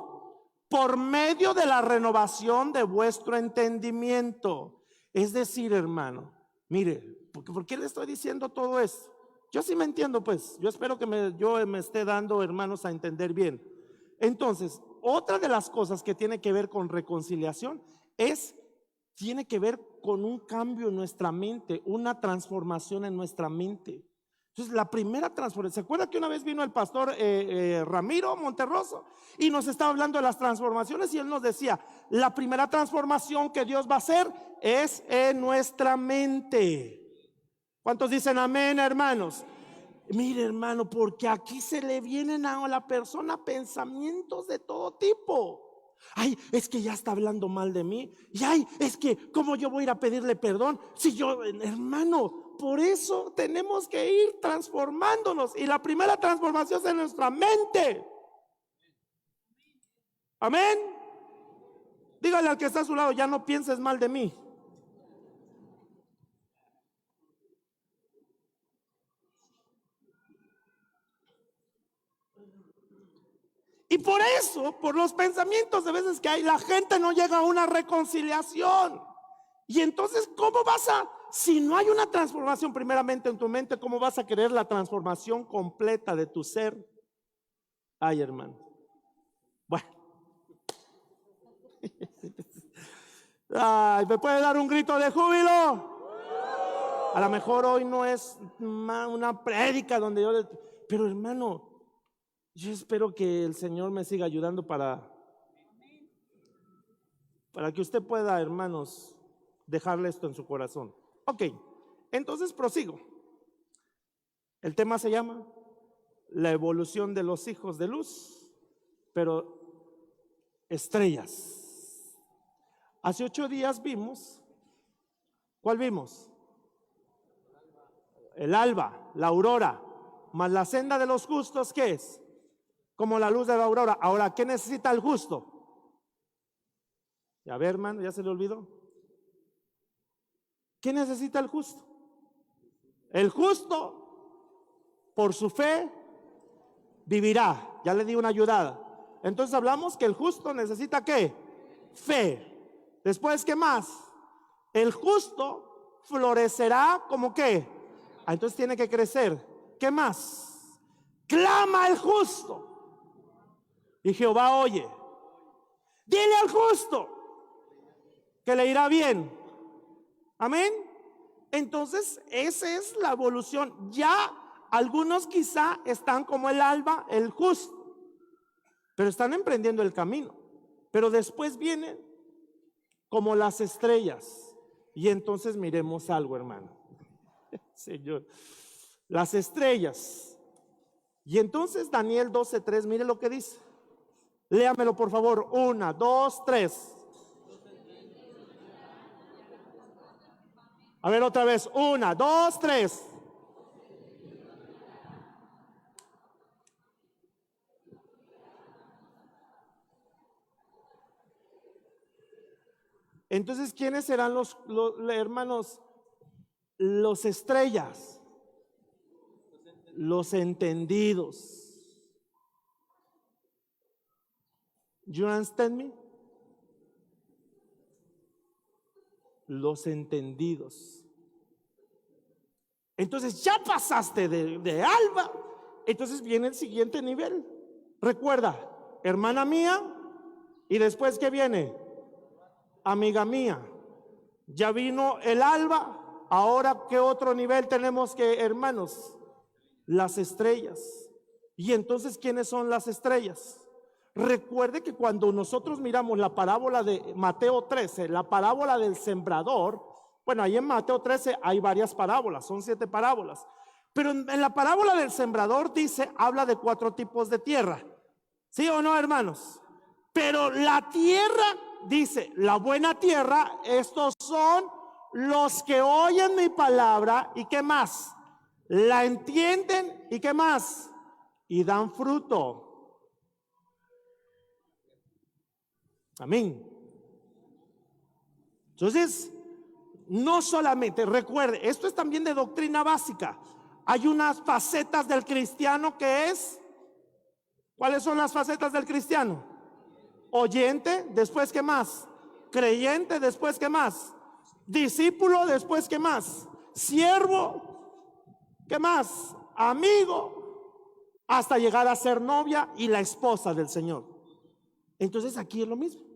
por medio de la renovación de vuestro entendimiento. Es decir, hermano, mire, ¿por qué le estoy diciendo todo esto? Yo sí me entiendo, pues. Yo espero que yo me esté dando, hermanos, a entender bien. Entonces, otra de las cosas que tiene que ver con reconciliación tiene que ver con un cambio en nuestra mente, una transformación en nuestra mente. Entonces, la primera transformación, ¿se acuerda que una vez vino el pastor Ramiro Monterroso y nos estaba hablando de las transformaciones? Y él nos decía: la primera transformación que Dios va a hacer es en nuestra mente. ¿Cuántos dicen amén, hermanos? Mire, hermano, porque aquí se le vienen a la persona pensamientos de todo tipo. Ay, es que ya está hablando mal de mí. Y ay, es que ¿cómo yo voy a ir a pedirle perdón? Si yo, hermano, por eso tenemos que ir transformándonos. Y la primera transformación es en nuestra mente. Amén. Dígale al que está a su lado: ya no pienses mal de mí. Y por eso, por los pensamientos de veces que hay, la gente no llega a una reconciliación. Y entonces, ¿cómo si no hay una transformación primeramente en tu mente, cómo vas a querer la transformación completa de tu ser? Ay, hermano. Bueno. Ay, ¿me puede dar un grito de júbilo? A lo mejor hoy no es una prédica donde pero hermano, yo espero que el Señor me siga ayudando para que usted pueda, hermanos, dejarle esto en su corazón. Ok, entonces prosigo. El tema se llama la evolución de los hijos de luz, pero estrellas. Hace 8 días vimos, ¿cuál vimos? El alba, la aurora, más la senda de los justos, ¿qué es? como la luz de la aurora. Ahora, ¿qué necesita el justo? A ver, hermano, ya se le olvidó. ¿Qué necesita el justo? El justo, por su fe, vivirá. Ya le di una ayudada. Entonces hablamos que el justo necesita ¿qué? Fe. Después, ¿qué más? El justo florecerá como ¿qué? Entonces tiene que crecer. ¿Qué más? Clama el justo y Jehová oye. Dile al justo que le irá bien. Amén. Entonces esa es la evolución. Ya algunos quizá están como el alba, el justo, pero están emprendiendo el camino. Pero después vienen como las estrellas. Y entonces miremos algo, hermano. Señor, las estrellas. Y entonces Daniel 12:3, mire lo que dice. Léamelo por favor. 1, 2, 3. A ver otra vez. 1, 2, 3. Entonces, ¿quiénes serán los hermanos? Los estrellas. Los entendidos. You understand me? Los entendidos. Entonces ya pasaste de alba. Entonces viene el siguiente nivel. Recuerda, hermana mía. Y después, ¿qué viene? Amiga mía. Ya vino el alba. Ahora, ¿qué otro nivel tenemos que, hermanos? Las estrellas. Y entonces, ¿quiénes son las estrellas? Recuerde que cuando nosotros miramos la parábola de Mateo 13, la parábola del sembrador, bueno, ahí en Mateo 13 hay varias parábolas, son 7 parábolas, pero en la parábola del sembrador dice, habla de 4 tipos de tierra, ¿sí o no, hermanos? Pero la tierra, dice, la buena tierra, estos son los que oyen mi palabra y ¿qué más? La entienden y ¿qué más? Y dan fruto. Amén. Entonces, no solamente, recuerde, esto es también de doctrina básica. Hay unas facetas del cristiano que es, ¿cuáles son las facetas del cristiano? Oyente, después ¿qué más? Creyente, después ¿qué más? Discípulo, después ¿qué más? Siervo, ¿qué más? Amigo, hasta llegar a ser novia y la esposa del Señor. Entonces aquí es lo mismo.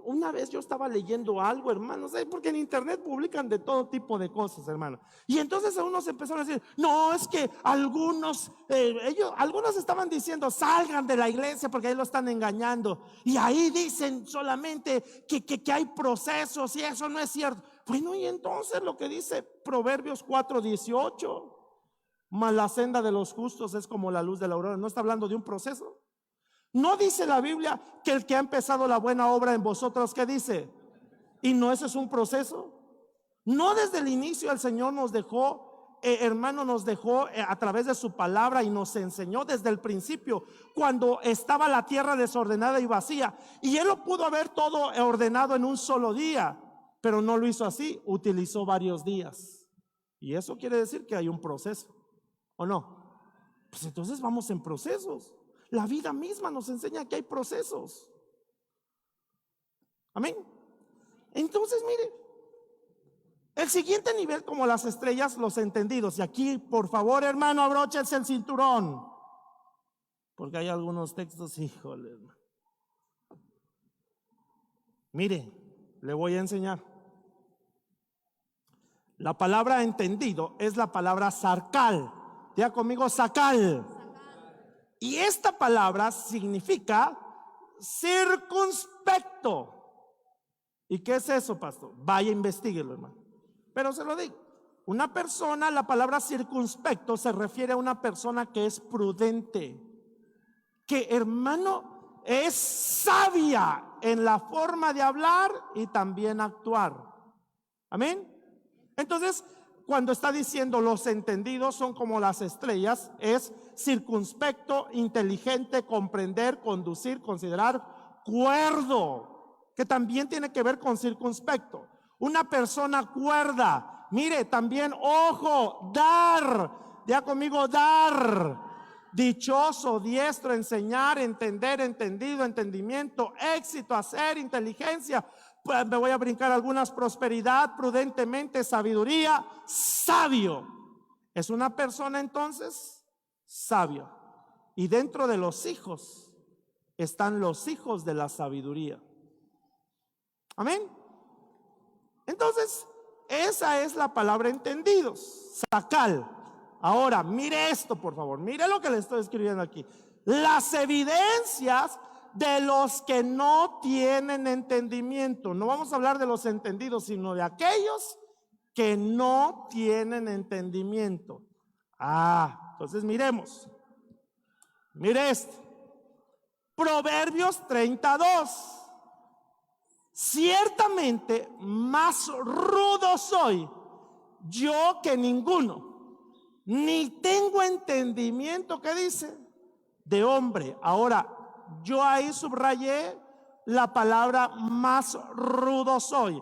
Una vez yo estaba leyendo algo, hermanos, porque en internet publican de todo tipo de cosas, hermano. Y entonces a unos empezaron a decir, no, es que algunos estaban diciendo, salgan de la iglesia porque ahí lo están engañando. Y ahí dicen solamente que hay procesos y eso no es cierto. Bueno, y entonces lo que dice Proverbios 4:18, mas la senda de los justos es como la luz de la aurora. ¿No está hablando de un proceso? ¿No dice la Biblia que el que ha empezado la buena obra en vosotros, qué dice? ¿Y no ese es un proceso? No desde el inicio el Señor nos dejó, hermano, nos dejó a través de su palabra y nos enseñó desde el principio, cuando estaba la tierra desordenada y vacía. Y Él lo pudo haber todo ordenado en un solo día, pero no lo hizo así, utilizó varios días. Y eso quiere decir que hay un proceso, ¿o no? Pues entonces vamos en procesos. La vida misma nos enseña que hay procesos. Amén. Entonces, mire, el siguiente nivel, como las estrellas, los entendidos. Y aquí, por favor, hermano, abróchense el cinturón, porque hay algunos textos, híjole, hermano. Mire, le voy a enseñar. La palabra entendido es la palabra sarcal. Diga conmigo, sacal. Y esta palabra significa circunspecto. ¿Y qué es eso, pastor? Vaya, investiguelo, hermano. Pero se lo digo, una persona, la palabra circunspecto se refiere a una persona que es prudente, que, hermano, es sabia en la forma de hablar y también actuar. Amén. Entonces, cuando está diciendo los entendidos son como las estrellas, es circunspecto, inteligente, comprender, conducir, considerar, cuerdo, que también tiene que ver con circunspecto. Una persona cuerda, mire, también ojo, dar, ya conmigo, dar, dichoso, diestro, enseñar, entender, entendido, entendimiento, éxito, hacer, inteligencia. Pues me voy a brincar algunas: prosperidad, prudentemente, sabiduría, sabio. Es una persona entonces sabio. Y dentro de los hijos están los hijos de la sabiduría. Amén. Entonces, esa es la palabra entendidos, sacal. Ahora, mire esto, por favor, mire lo que le estoy escribiendo aquí. Las evidencias de los que no tienen entendimiento. No vamos a hablar de los entendidos, sino de aquellos que no tienen entendimiento. Entonces miremos. Mire esto. Proverbios 32. Ciertamente más rudo soy yo que ninguno, ni tengo entendimiento, ¿qué dice? De hombre. Ahora, yo ahí subrayé la palabra más rudo soy.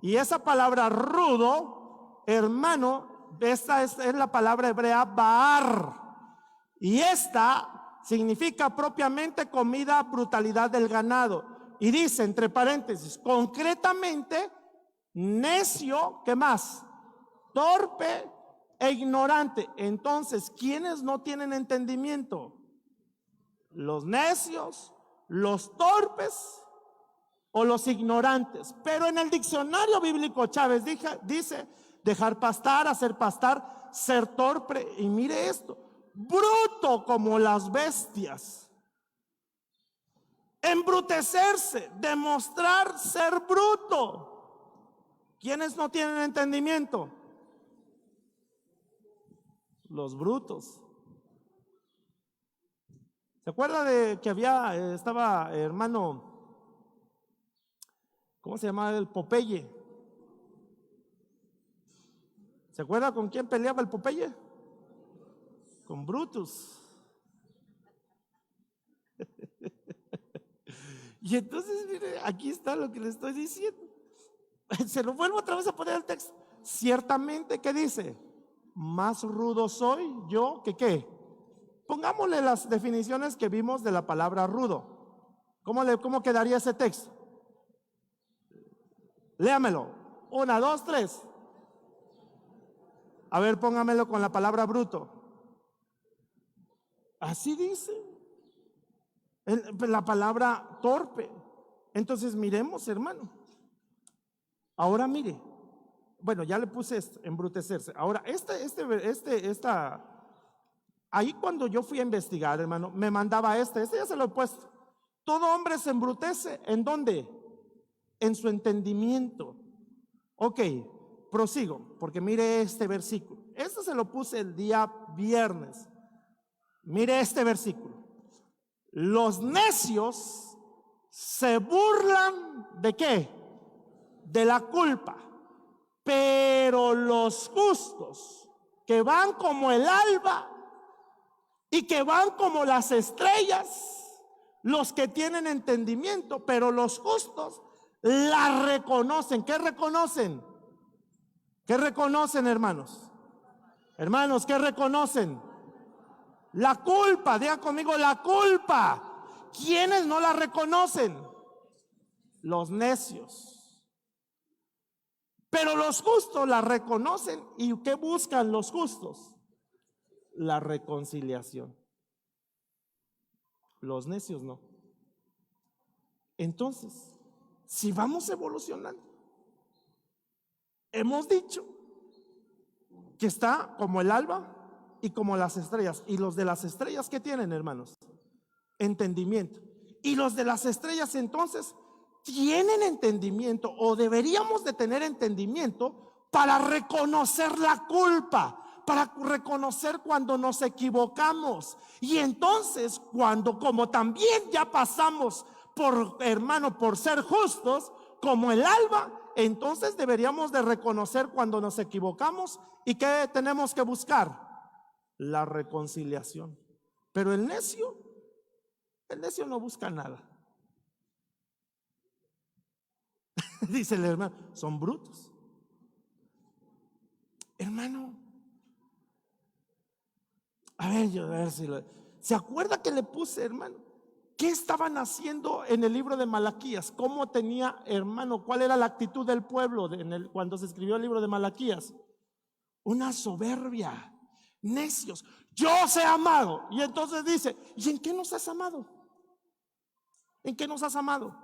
Y esa palabra rudo, hermano, esta es la palabra hebrea baar. Y esta significa propiamente comida, brutalidad del ganado. Y dice, entre paréntesis, concretamente, necio, ¿qué más? Torpe e ignorante. Entonces, ¿quiénes no tienen entendimiento? Los necios, los torpes o los ignorantes. Pero en el diccionario bíblico Chávez dice dejar pastar, hacer pastar, ser torpe. Y mire esto, bruto como las bestias. Embrutecerse, demostrar ser bruto. ¿Quiénes no tienen entendimiento? Los brutos. ¿Se acuerda de que estaba hermano, ¿cómo se llamaba? El Popeye. ¿Se acuerda con quién peleaba el Popeye? Con Brutus. Y entonces, mire, aquí está lo que le estoy diciendo. Se lo vuelvo otra vez a poner el texto. Ciertamente, ¿qué dice? Más rudo soy yo que ¿qué? Pongámosle las definiciones que vimos de la palabra rudo. ¿Cómo quedaría ese texto? Léamelo. 1, 2, 3. A ver, póngamelo con la palabra bruto. Así dice. La palabra torpe. Entonces miremos, hermano. Ahora mire. Bueno, ya le puse embrutecerse. Ahora, ahí cuando yo fui a investigar, hermano, me mandaba este ya se lo he puesto. Todo hombre se embrutece. ¿En dónde? En su entendimiento. Ok, prosigo, porque mire este versículo. Este se lo puse el día viernes. Mire este versículo. Los necios se burlan ¿de qué? De la culpa. Pero los justos, que van como el alba y que van como las estrellas, los que tienen entendimiento, pero los justos la reconocen. ¿Qué reconocen? ¿Qué reconocen, hermanos? Hermanos, ¿qué reconocen? La culpa. Diga conmigo, la culpa. ¿Quiénes no la reconocen? Los necios. Pero los justos la reconocen. ¿Y qué buscan los justos? La reconciliación. Los necios no. Entonces, si vamos evolucionando, hemos dicho que está como el alba y como las estrellas. Y los de las estrellas, ¿qué tienen, hermanos? Entendimiento. Y los de las estrellas entonces tienen entendimiento, o deberíamos de tener entendimiento, para reconocer la culpa, para reconocer cuando nos equivocamos. Y entonces cuando, como también ya pasamos por, hermano, por ser justos como el alba, entonces deberíamos de reconocer cuando nos equivocamos. ¿Y qué tenemos que buscar? La reconciliación. Pero el necio no busca nada. Dice el hermano, son brutos. Hermano, a ver si ¿se acuerda que le puse, hermano? ¿Qué estaban haciendo en el libro de Malaquías? ¿Cómo tenía, hermano? ¿Cuál era la actitud del pueblo cuando se escribió el libro de Malaquías? Una soberbia, necios. Yo os he amado. Y entonces dice, ¿y en qué nos has amado? ¿En qué nos has amado?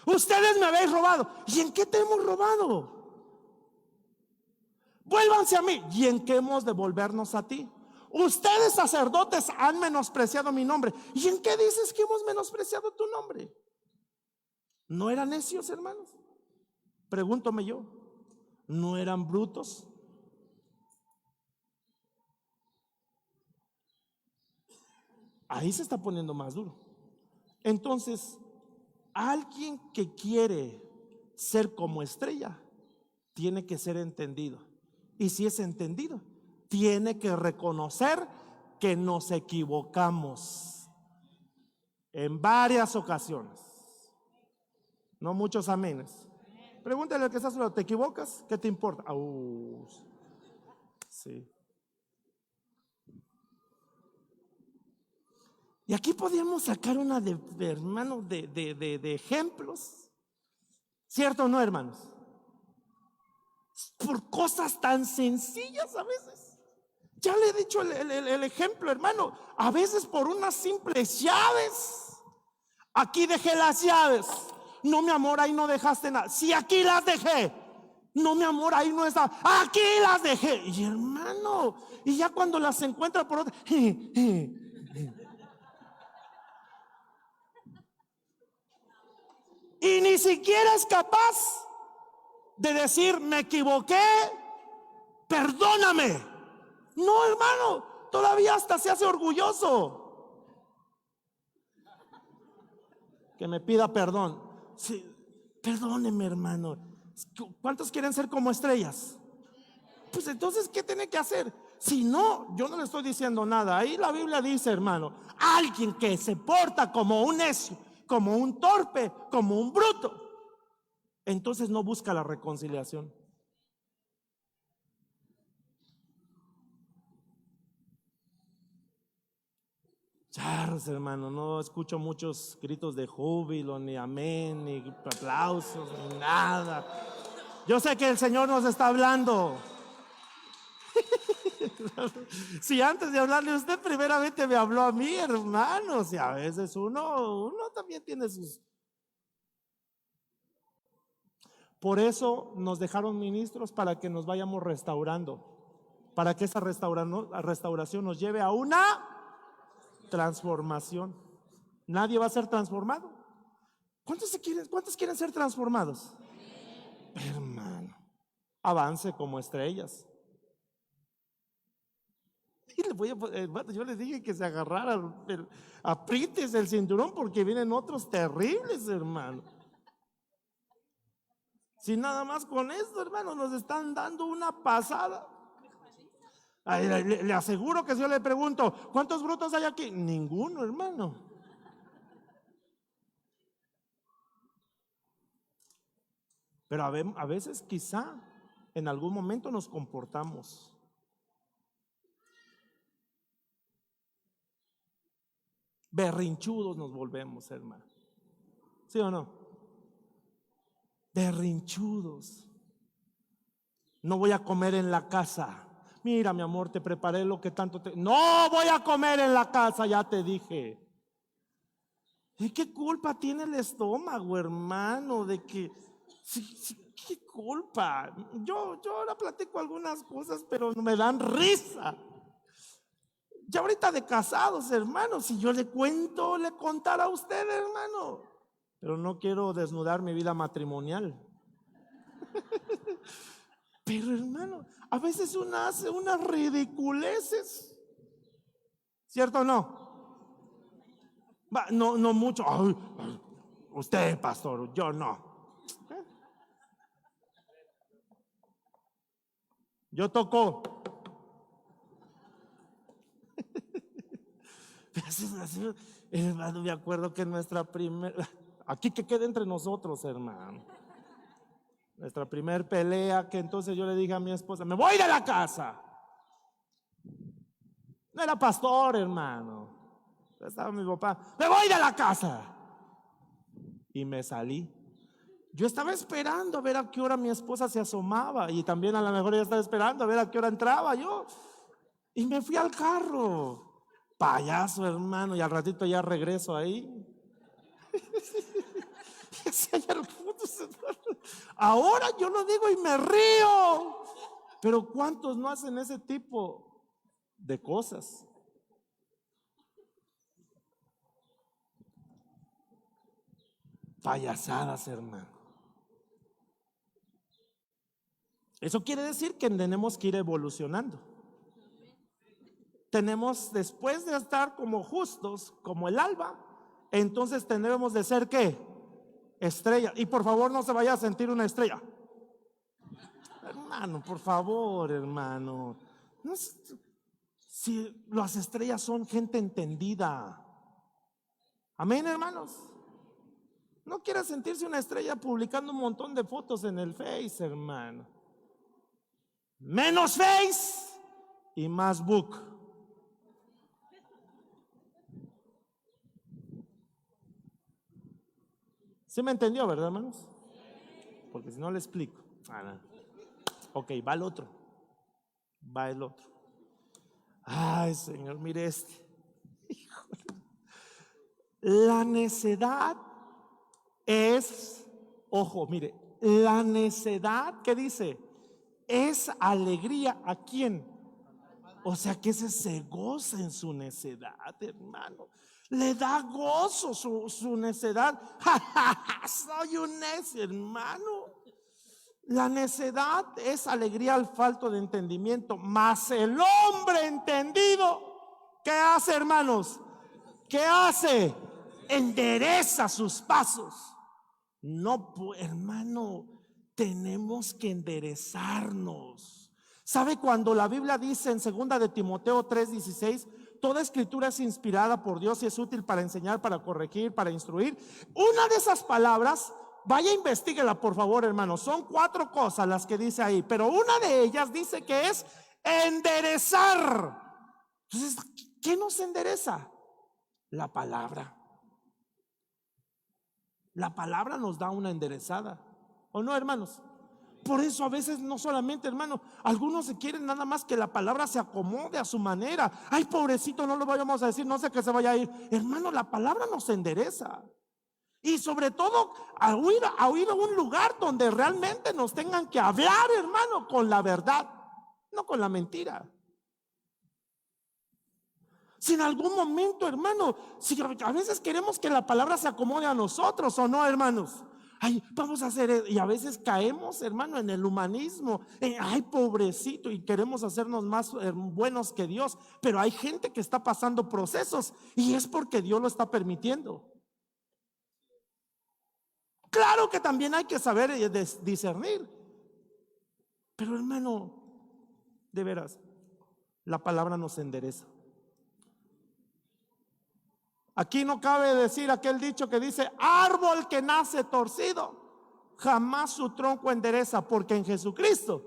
Ustedes me habéis robado. ¿Y en qué te hemos robado? Vuélvanse a mí. ¿Y en qué hemos de volvernos a ti? Ustedes, sacerdotes, han menospreciado mi nombre. ¿Y en qué dices que hemos menospreciado tu nombre? ¿No eran necios, hermanos? Pregúntome yo. ¿No eran brutos? Ahí se está poniendo más duro. Entonces, alguien que quiere ser como estrella tiene que ser entendido. Y si es entendido, tiene que reconocer que nos equivocamos en varias ocasiones. No muchos amenes. Pregúntale al que está a su lado, ¿te equivocas? ¿Qué te importa? Sí. Y aquí podríamos sacar una de hermanos de ejemplos. ¿Cierto o no, hermanos? Por cosas tan sencillas a veces. Ya le he dicho el ejemplo, hermano. A veces por unas simples llaves. Aquí dejé las llaves. No, mi amor, ahí no dejaste nada. Sí, aquí las dejé. No, mi amor, ahí no está. Aquí las dejé. Y hermano, y ya cuando las encuentra por otra. Y ni siquiera es capaz de decir, me equivoqué, perdóname. No, hermano, todavía hasta se hace orgulloso. Que me pida perdón. Sí, perdóneme, hermano. ¿Cuántos quieren ser como estrellas? Pues entonces, ¿qué tiene que hacer? Si no, yo no le estoy diciendo nada. Ahí la Biblia dice, hermano, alguien que se porta como un necio, como un torpe, como un bruto, entonces no busca la reconciliación. Charles, hermano, no escucho muchos gritos de júbilo, ni amén, ni aplausos, ni nada. Yo sé que el Señor nos está hablando. Si antes de hablarle a usted, primeramente me habló a mí, hermano. Si a veces uno también tiene sus. Por eso nos dejaron ministros para que nos vayamos restaurando, para que esa restauración nos lleve a una transformación. Nadie va a ser transformado. ¿Cuántos quieren ser transformados? Hermano, avance como estrellas. Y yo les dije que se agarrara, aprietes el cinturón porque vienen otros terribles, hermano. Si nada más con esto, hermano, nos están dando una pasada. Le aseguro que si yo le pregunto, ¿cuántos brutos hay aquí? Ninguno, hermano. Pero a veces quizá en algún momento nos comportamos. Berrinchudos nos volvemos, hermano. ¿Sí o no? Berrinchudos. No voy a comer en la casa. Mira, mi amor, te preparé lo que tanto te. No voy a comer en la casa, ya te dije. ¿Y qué culpa tiene el estómago, hermano? De que. ¿Qué culpa? Yo ahora platico algunas cosas, pero me dan risa. Ya ahorita de casados, hermano, si yo le contara a usted, hermano. Pero no quiero desnudar mi vida matrimonial. Pero hermano, a veces uno hace unas ridiculeces. ¿Cierto o no? No mucho. Ay, usted, pastor, yo no. Yo toco. Hermano, me acuerdo que nuestra primera, aquí que quede entre nosotros, hermano, nuestra primer pelea, que entonces yo le dije a mi esposa, me voy de la casa. No era pastor, hermano. Estaba mi papá, me voy de la casa. Y me salí. Yo estaba esperando a ver a qué hora mi esposa se asomaba, y también a lo mejor ella estaba esperando a ver a qué hora entraba yo. Y me fui al carro. Payaso, hermano, y al ratito ya regreso ahí. Ahora yo lo digo y me río. Pero ¿cuántos no hacen ese tipo de cosas? Payasadas, hermano. Eso quiere decir que tenemos que ir evolucionando. Tenemos, después de estar como justos, como el alba, entonces tenemos de ser ¿qué? Estrella. Y por favor no se vaya a sentir una estrella. Hermano, por favor, hermano. No es, si las estrellas son gente entendida. Amén, hermanos. No quiera sentirse una estrella publicando un montón de fotos en el Face, hermano. Menos Face y más book. ¿Sí me entendió, verdad, hermanos? Porque si no le explico. Ok, va el otro. Va el otro. Ay, Señor, mire este. Híjole. La necedad es, ojo, mire, la necedad, ¿qué dice? Es alegría ¿a quién? O sea que ese se goza en su necedad, hermano. Le da gozo su necedad. Soy un necio, hermano. La necedad es alegría al falto de entendimiento, mas el hombre entendido, ¿qué hace, hermanos? ¿Qué hace? Endereza sus pasos. No, hermano, tenemos que enderezarnos. ¿Sabe cuando la Biblia dice en 2 de Timoteo 3:16, toda escritura es inspirada por Dios y es útil para enseñar, para corregir, para instruir? Una de esas palabras, vaya, investíguela por favor, hermano. Son 4 cosas las que dice ahí, pero una de ellas dice que es enderezar. Entonces, ¿qué nos endereza? La palabra. La palabra nos da una enderezada, ¿o no, hermanos? Por eso a veces no solamente, hermano, algunos se quieren nada más que la palabra se acomode a su manera. Ay, pobrecito, no lo vayamos a decir, no sé que se vaya a ir. Hermano, la palabra nos endereza. Y sobre todo a huir a un lugar donde realmente nos tengan que hablar, hermano, con la verdad, no con la mentira. Si en algún momento, hermano, si a veces queremos que la palabra se acomode a nosotros, ¿o no, hermanos? Ay, vamos a hacer, y a veces caemos, hermano, en el humanismo. Ay, pobrecito, y queremos hacernos más buenos que Dios. Pero hay gente que está pasando procesos y es porque Dios lo está permitiendo. Claro que también hay que saber discernir. Pero, hermano, de veras, la palabra nos endereza. Aquí no cabe decir aquel dicho que dice: árbol que nace torcido, jamás su tronco endereza, porque en Jesucristo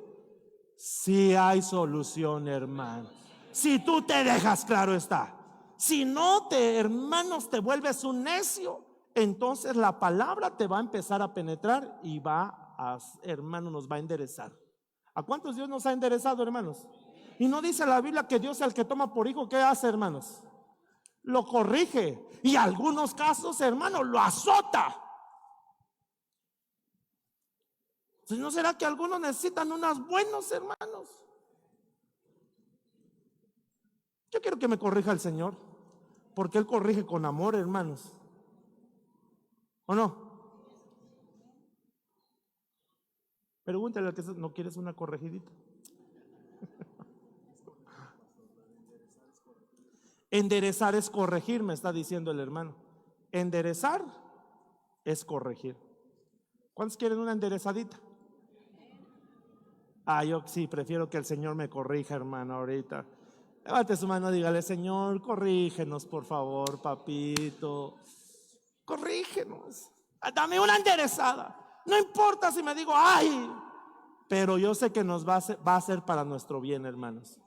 sí hay solución, hermano. Si tú te dejas, claro está. Si no hermanos, te vuelves un necio, entonces la palabra te va a empezar a penetrar y hermano, nos va a enderezar. ¿A cuántos Dios nos ha enderezado, hermanos? Y no dice la Biblia que Dios es el que toma por hijo. ¿Qué hace, hermanos? Lo corrige, y en algunos casos, hermano, lo azota. ¿No será que algunos necesitan unos buenos hermanos? Yo quiero que me corrija el Señor, porque Él corrige con amor, hermanos, ¿o no? Pregúntale al que no quieres una corregidita. Enderezar es corregir, me está diciendo el hermano. Enderezar es corregir. ¿Cuántos quieren una enderezadita? Yo sí, prefiero que el Señor me corrija, hermano, ahorita. Levante su mano, dígale: Señor, corrígenos, por favor, papito. Corrígenos. Dame una enderezada. No importa si me digo, ay, pero yo sé que nos va a ser para nuestro bien, hermanos.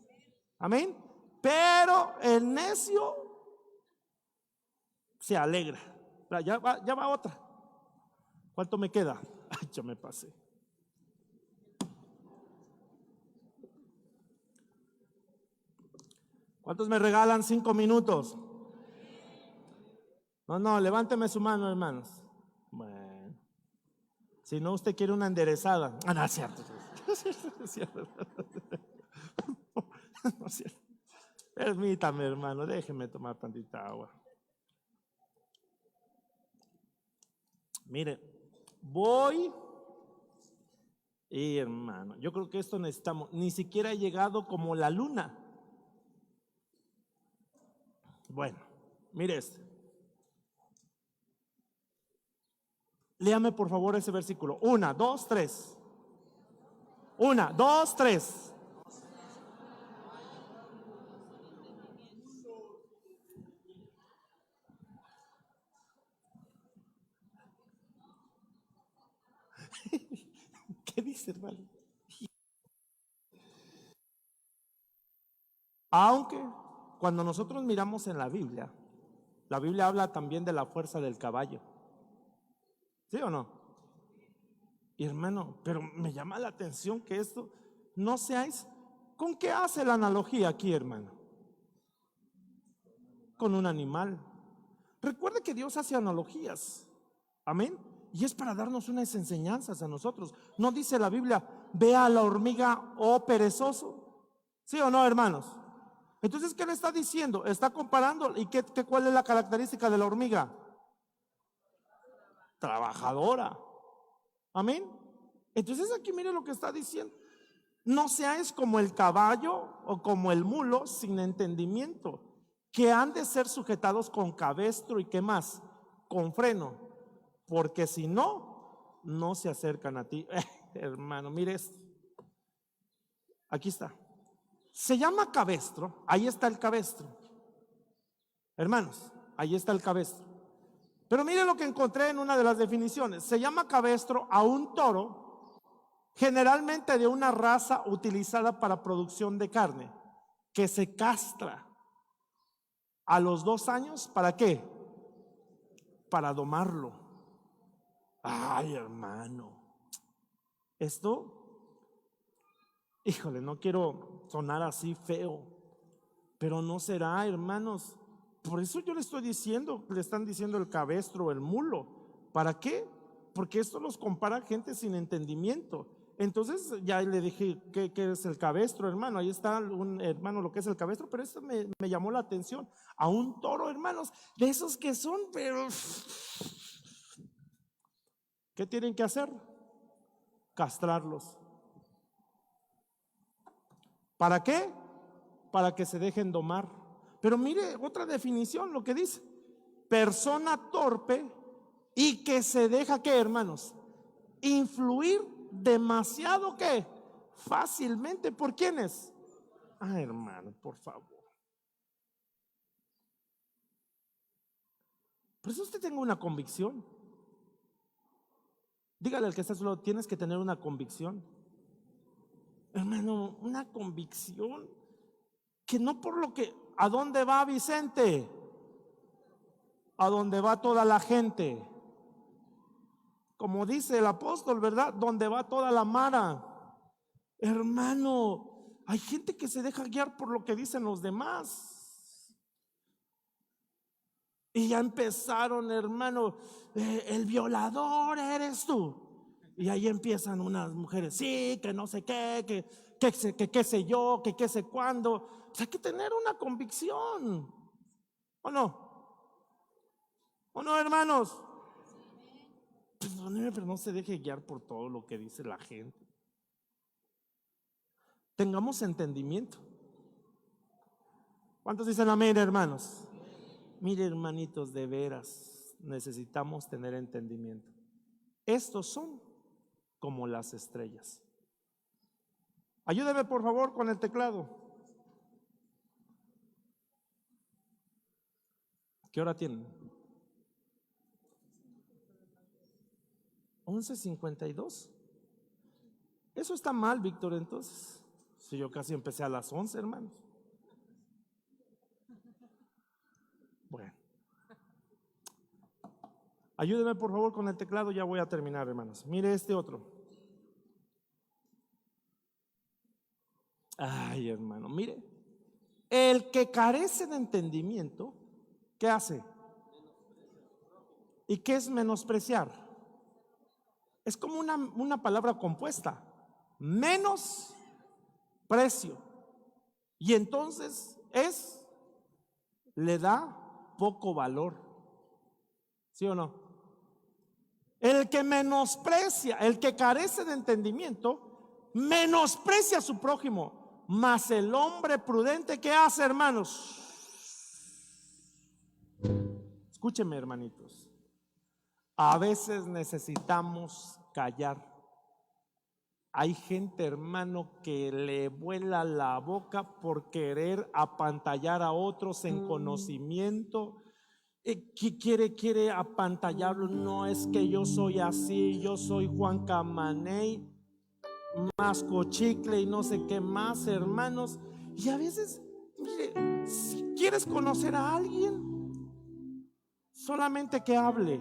Amén. Pero el necio se alegra. Ya va otra. ¿Cuánto me queda? Ay, ya me pasé. ¿Cuántos me regalan 5 minutos? No, levánteme su mano, hermanos. Bueno, si no, usted quiere una enderezada. No es cierto. No es cierto. No es cierto. Permítame, hermano, déjeme tomar tantita agua. Mire, voy. Y hermano, yo creo que esto necesitamos. Ni siquiera ha llegado como la luna. Bueno, mire esto. Léame por favor ese versículo. 1, 2, 3. 1, 2, 3. ¿Qué dice, hermano? Aunque cuando nosotros miramos en la Biblia habla también de la fuerza del caballo. ¿Sí o no? Y hermano, pero me llama la atención que esto no seáis. ¿Con qué hace la analogía aquí, hermano? Con un animal. Recuerde que Dios hace analogías. Amén. Y es para darnos unas enseñanzas a nosotros. No dice la Biblia: ve a la hormiga, oh perezoso. ¿Sí o no, hermanos? Entonces, ¿qué le está diciendo? Está comparando. ¿Y cuál es la característica de la hormiga? Trabajadora. Amén. Entonces aquí mire lo que está diciendo: no seáis como el caballo o como el mulo sin entendimiento, que han de ser sujetados con cabestro y qué más, con freno, porque si no, no se acercan a ti. Hermano, mire esto. Aquí está. Se llama cabestro. Ahí está el cabestro. Hermanos, ahí está el cabestro. Pero mire lo que encontré en una de las definiciones. Se llama cabestro a un toro, generalmente de una raza utilizada para producción de carne, que se castra a los 2 años. ¿Para qué? Para domarlo. Ay, hermano, esto, híjole, no quiero sonar así feo, pero no será, hermanos. Por eso yo le estoy diciendo, le están diciendo el cabestro, el mulo. ¿Para qué? Porque esto los compara a gente sin entendimiento. Entonces ya le dije ¿qué es el cabestro, hermano? Ahí está un hermano lo que es el cabestro, pero esto me llamó la atención. A un toro, hermanos, de esos que son, pero ¿qué tienen que hacer? Castrarlos. ¿Para qué? Para que se dejen domar. Pero mire otra definición, lo que dice: persona torpe y que se deja, ¿qué, hermanos? Influir demasiado, ¿qué? Fácilmente. ¿Por quiénes? Hermano, por favor. Por eso usted tenga una convicción. Dígale al que está solo: tienes que tener una convicción. Hermano, una convicción que no por lo que. ¿A dónde va Vicente? A donde va toda la gente. Como dice el apóstol, ¿verdad? Donde va toda la mara. Hermano, hay gente que se deja guiar por lo que dicen los demás. Y ya empezaron, hermano, el violador eres tú. Y ahí empiezan unas mujeres: sí, que no sé qué, que qué sé yo, que qué sé cuándo. Pues hay que tener una convicción. ¿O no? ¿O no, hermanos? Perdóneme, pero no se deje guiar por todo lo que dice la gente. Tengamos entendimiento. ¿Cuántos dicen amén, hermanos? Mire, hermanitos, de veras necesitamos tener entendimiento. Estos son como las estrellas. Ayúdeme por favor con el teclado. ¿Qué hora tienen? 11:52. Eso está mal, Víctor, entonces. Si yo casi empecé a las 11, hermanos. Bueno. Ayúdeme por favor con el teclado, ya voy a terminar, hermanos. Mire este otro. Ay, hermano, mire. El que carece de entendimiento, ¿qué hace? ¿Y qué es menospreciar? Es como una palabra compuesta. Menos precio. Y entonces le da poco valor. ¿Sí o no? El que menosprecia, el que carece de entendimiento, menosprecia a su prójimo. Mas el hombre prudente, ¿qué hace, hermanos? Escúcheme, hermanitos. A veces necesitamos callar. Hay gente, hermano, que le vuela la boca por querer apantallar a otros en conocimiento. Que quiere apantallarlo. No es que yo soy así, yo soy Juan Camaney, masco chicle y no sé qué más, hermanos. Y a veces, mire, si quieres conocer a alguien, solamente que hable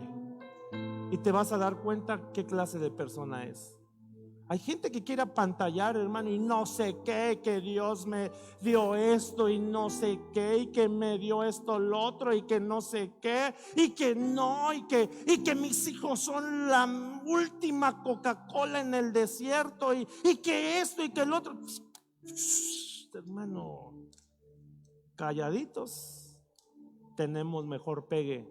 y te vas a dar cuenta qué clase de persona es. Hay gente que quiere apantallar, hermano, y no sé qué, que Dios me dio esto y no sé qué, y que me dio esto lo otro, y que no sé qué, y que no, y que mis hijos son la última Coca-Cola en el desierto, y que esto y que el otro. Hermano, calladitos tenemos mejor pegue,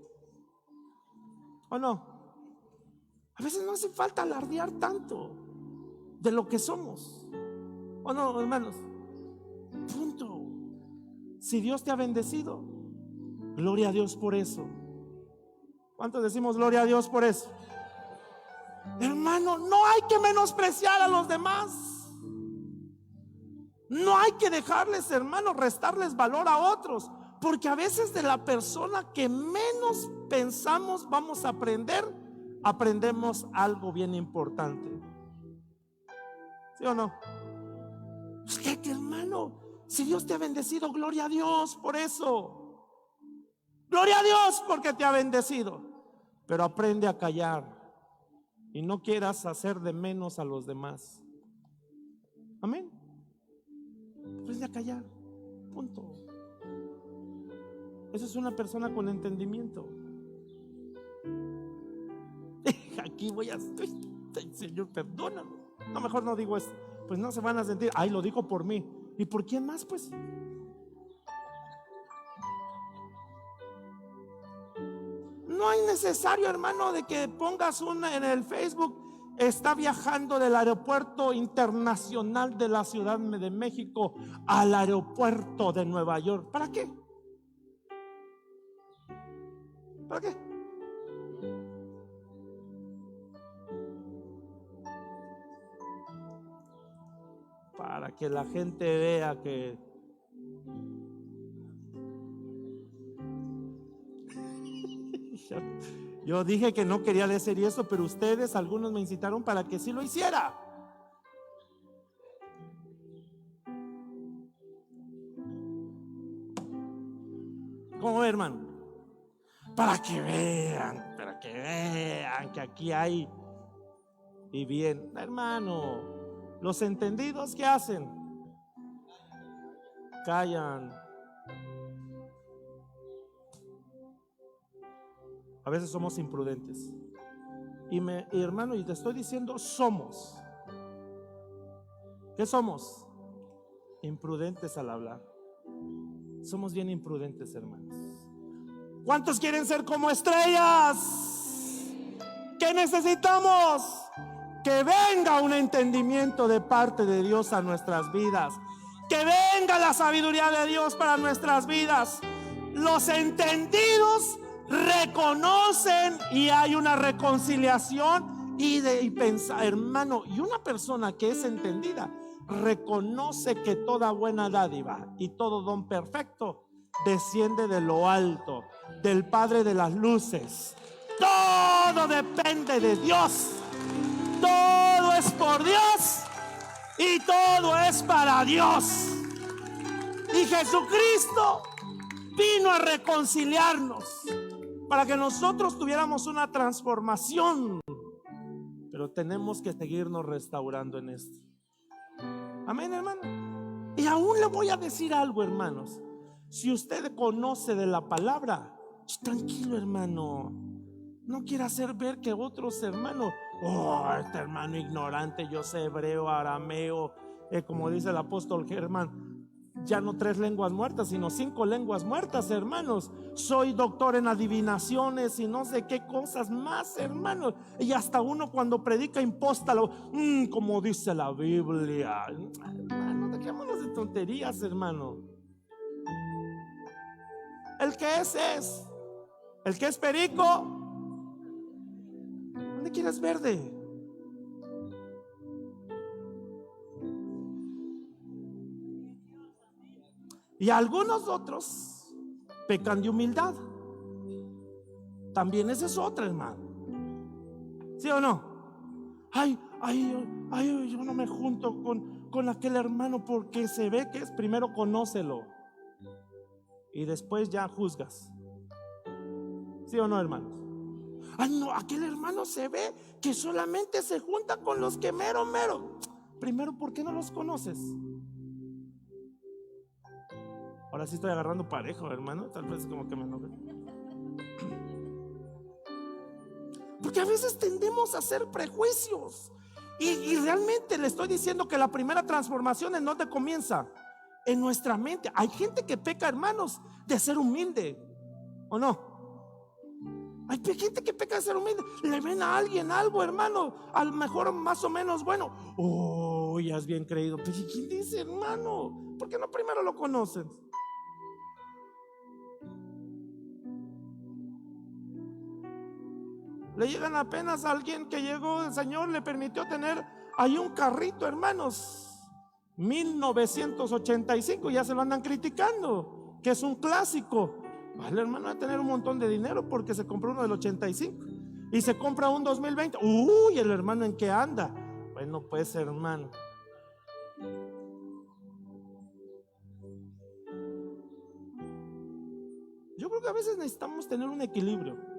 ¿o no? A veces no hace falta alardear tanto de lo que somos, ¿o no, hermanos? Punto. Si Dios te ha bendecido, gloria a Dios por eso. ¿Cuántos decimos gloria a Dios por eso? Hermano, no hay que menospreciar a los demás. No hay que dejarles, hermano, restarles valor a otros, porque a veces de la persona que menos pensamos vamos a aprendemos algo bien importante. ¿Sí o no? Es que hermano, si Dios te ha bendecido, gloria a Dios por eso. Gloria a Dios porque te ha bendecido. Pero aprende a callar y no quieras hacer de menos a los demás. Amén. Aprende a callar. Punto. Esa es una persona con entendimiento. Aquí voy a... Señor, perdóname. No, mejor no digo esto. Pues no se van a sentir, ay, lo dijo por mí. ¿Y por quién más, pues? No es necesario, hermano, de que pongas una en el Facebook. Está viajando del aeropuerto internacional de la Ciudad de México al aeropuerto de Nueva York. ¿Para qué? ¿Para qué? Para que la gente vea que yo dije que no quería decir eso, pero ustedes, algunos me incitaron para que sí lo hiciera. ¿Cómo, hermano? Para que vean que aquí hay. Y bien, hermano, los entendidos, ¿qué hacen? Callan. A veces somos imprudentes. Y hermano, y te estoy diciendo, somos. ¿Qué somos? Imprudentes al hablar. Somos bien imprudentes, hermanos. ¿Cuántos quieren ser como estrellas? ¿Qué necesitamos? Que venga un entendimiento de parte de Dios a nuestras vidas. Que venga la sabiduría de Dios para nuestras vidas. Los entendidos reconocen y hay una reconciliación y pensar, hermano, y una persona que es entendida reconoce que toda buena dádiva y todo don perfecto desciende de lo alto, del Padre de las luces. Todo depende de Dios, todo es por Dios y todo es para Dios. Y Jesucristo vino a reconciliarnos para que nosotros tuviéramos una transformación. Pero tenemos que seguirnos restaurando en esto. Amén, hermano. Y aún le voy a decir algo, hermanos. Si usted conoce de la palabra, tranquilo, hermano. No quiera hacer ver que otros hermanos, este hermano ignorante, yo sé hebreo, arameo, como dice el apóstol Germán, ya no 3 lenguas muertas, sino 5 lenguas muertas, hermanos. Soy doctor en adivinaciones y no sé qué cosas más, hermanos. Y hasta uno cuando predica impóstalo, como dice la Biblia. Hermano, dejémonos de tonterías, hermano. El que es. El que es perico, ¿dónde quieres verde? Y algunos otros pecan de humildad. También esa es otra, hermano. ¿Sí o no? Ay, yo no me junto con aquel hermano porque se ve que es. Primero conócelo y después ya juzgas. ¿Sí o no, hermanos? Ay, no, aquel hermano se ve que solamente se junta con los que mero. Primero, ¿por qué no los conoces? Ahora sí estoy agarrando parejo, hermano. Tal vez como que me enoje. Porque a veces tendemos a hacer prejuicios. Y realmente le estoy diciendo que la primera transformación, ¿en dónde comienza? En nuestra mente. Hay gente que peca, hermanos, de ser humilde, ¿o no? Hay gente que peca de ser humilde. Le ven a alguien algo, hermano, a lo mejor más o menos bueno. Ya es bien creído. Pero ¿quién dice, hermano? ¿Por qué no primero lo conocen? Le llegan apenas a alguien que llegó, el Señor le permitió tener ahí un carrito, hermanos, 1985, ya se lo andan criticando, que es un clásico. El hermano va a tener un montón de dinero porque se compró uno del 85 y se compra un 2020. El hermano, ¿en qué anda? Bueno, pues, hermano, yo creo que a veces necesitamos tener un equilibrio.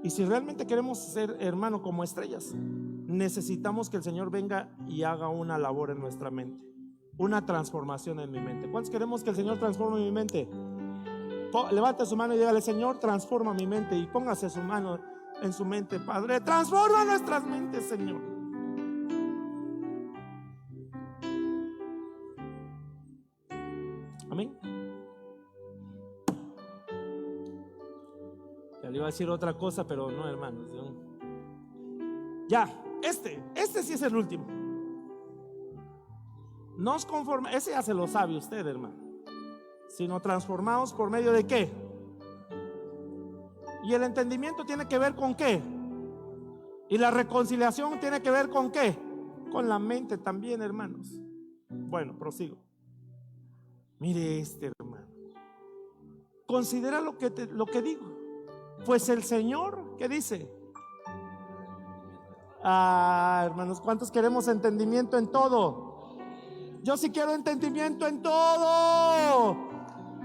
Y si realmente queremos ser, hermano, como estrellas, necesitamos que el Señor venga y haga una labor en nuestra mente, una transformación en mi mente. ¿Cuántos queremos que el Señor transforme mi mente? Levante su mano y dígale: Señor, transforma mi mente. Y póngase su mano en su mente. Padre, transforma nuestras mentes, Señor. Amén. Le iba a decir otra cosa, pero no, hermanos. Ya, este sí es el último. No os conforméis, ese ya se lo sabe usted, hermano, sino transformaos por medio de ¿qué? Y el entendimiento tiene que ver con ¿qué? Y la reconciliación tiene que ver con ¿qué? Con la mente también, hermanos. Bueno, prosigo. Mire hermano. Considera lo que digo. Pues el Señor, ¿qué dice? Hermanos, ¿cuántos queremos entendimiento en todo? Yo sí quiero entendimiento en todo.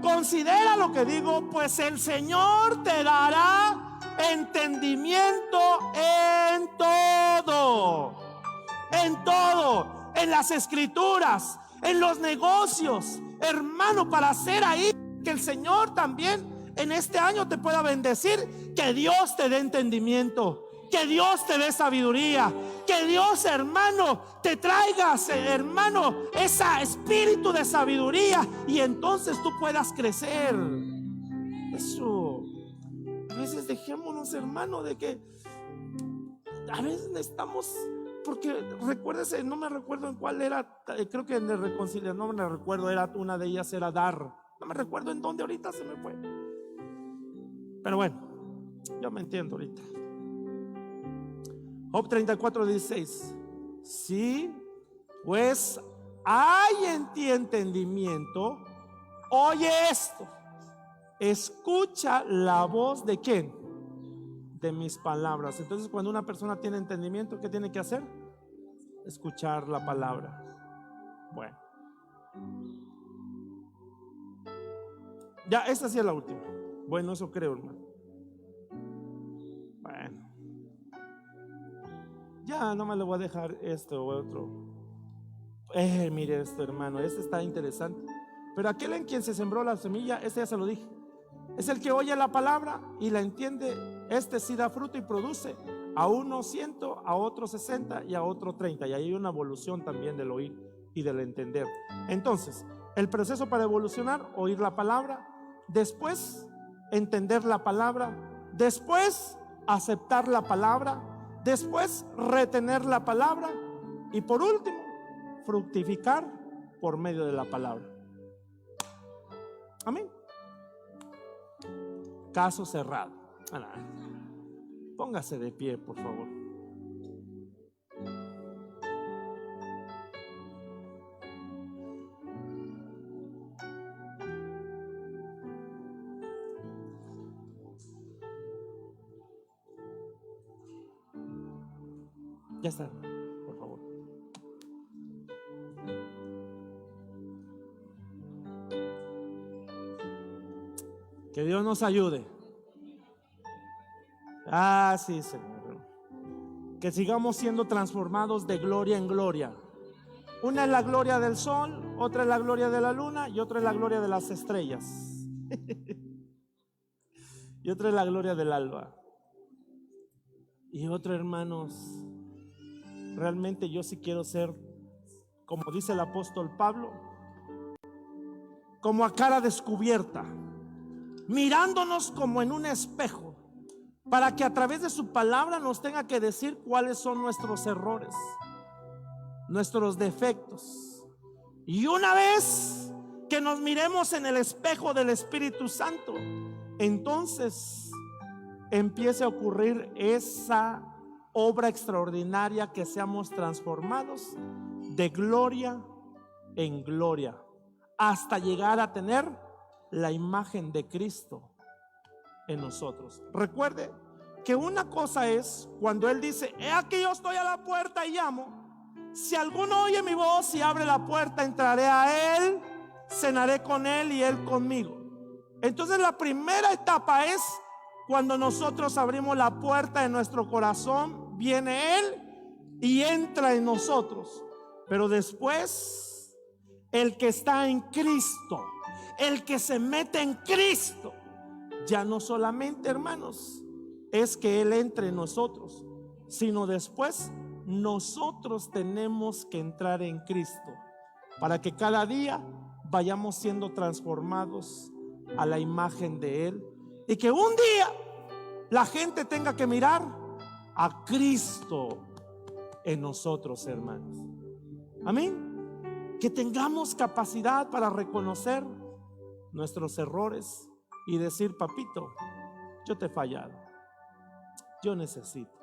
Considera lo que digo, pues el Señor te dará entendimiento en todo. En todo, en las escrituras, en los negocios, hermano, para hacer ahí que el Señor también en este año te pueda bendecir, que Dios te dé entendimiento, que Dios te dé sabiduría, que Dios, hermano, te traiga, hermano, ese espíritu de sabiduría, y entonces tú puedas crecer. Eso. A veces dejémonos, hermano, de que a veces necesitamos, porque recuérdese, no me recuerdo en cuál era, creo que en el reconciliar, no me recuerdo, era una de ellas, era dar. No me recuerdo en dónde, ahorita se me fue. Pero bueno, yo me entiendo ahorita. Job 34:16. Sí, pues hay en ti entendimiento, oye esto, escucha la voz de ¿quién? De mis palabras. Entonces, cuando una persona tiene entendimiento, ¿qué tiene que hacer? Escuchar la palabra. Bueno, ya, esta sí es la última. Bueno, eso creo, hermano. Bueno, ya no me le voy a dejar esto o otro. Mire esto, hermano, este está interesante. Pero aquel en quien se sembró la semilla, este ya se lo dije, es el que oye la palabra y la entiende. Este sí da fruto y produce a uno 100, a otro 60 y a otro 30. Y ahí hay una evolución también del oír y del entender. Entonces, el proceso para evolucionar: oír la palabra, después entender la palabra, después aceptar la palabra, después retener la palabra y por último fructificar por medio de la palabra. Amén. Caso cerrado. Póngase de pie, por favor. Ya está, por favor. Que Dios nos ayude. Sí, Señor. Que sigamos siendo transformados de gloria en gloria. Una es la gloria del sol, otra es la gloria de la luna y otra es la gloria de las estrellas. Y otra es la gloria del alba. Y otra, hermanos, realmente yo sí quiero ser, como dice el apóstol Pablo, como a cara descubierta, mirándonos como en un espejo, para que a través de su palabra nos tenga que decir cuáles son nuestros errores, nuestros defectos. Y una vez que nos miremos en el espejo del Espíritu Santo, entonces empiece a ocurrir esa obra extraordinaria, que seamos transformados de gloria en gloria hasta llegar a tener la imagen de Cristo en nosotros. Recuerde que una cosa es cuando Él dice: he aquí yo estoy a la puerta y llamo. Si alguno oye mi voz y abre la puerta, entraré a Él, cenaré con Él y Él conmigo. Entonces la primera etapa es cuando nosotros abrimos la puerta de nuestro corazón, viene Él y entra en nosotros. Pero después, el que está en Cristo, el que se mete en Cristo, ya no solamente, hermanos, es que Él entre en nosotros, sino después nosotros tenemos que entrar en Cristo para que cada día vayamos siendo transformados a la imagen de Él, y que un día la gente tenga que mirar a Cristo en nosotros, hermanos. Amén. Que tengamos capacidad para reconocer nuestros errores y decir: papito, yo te he fallado, yo necesito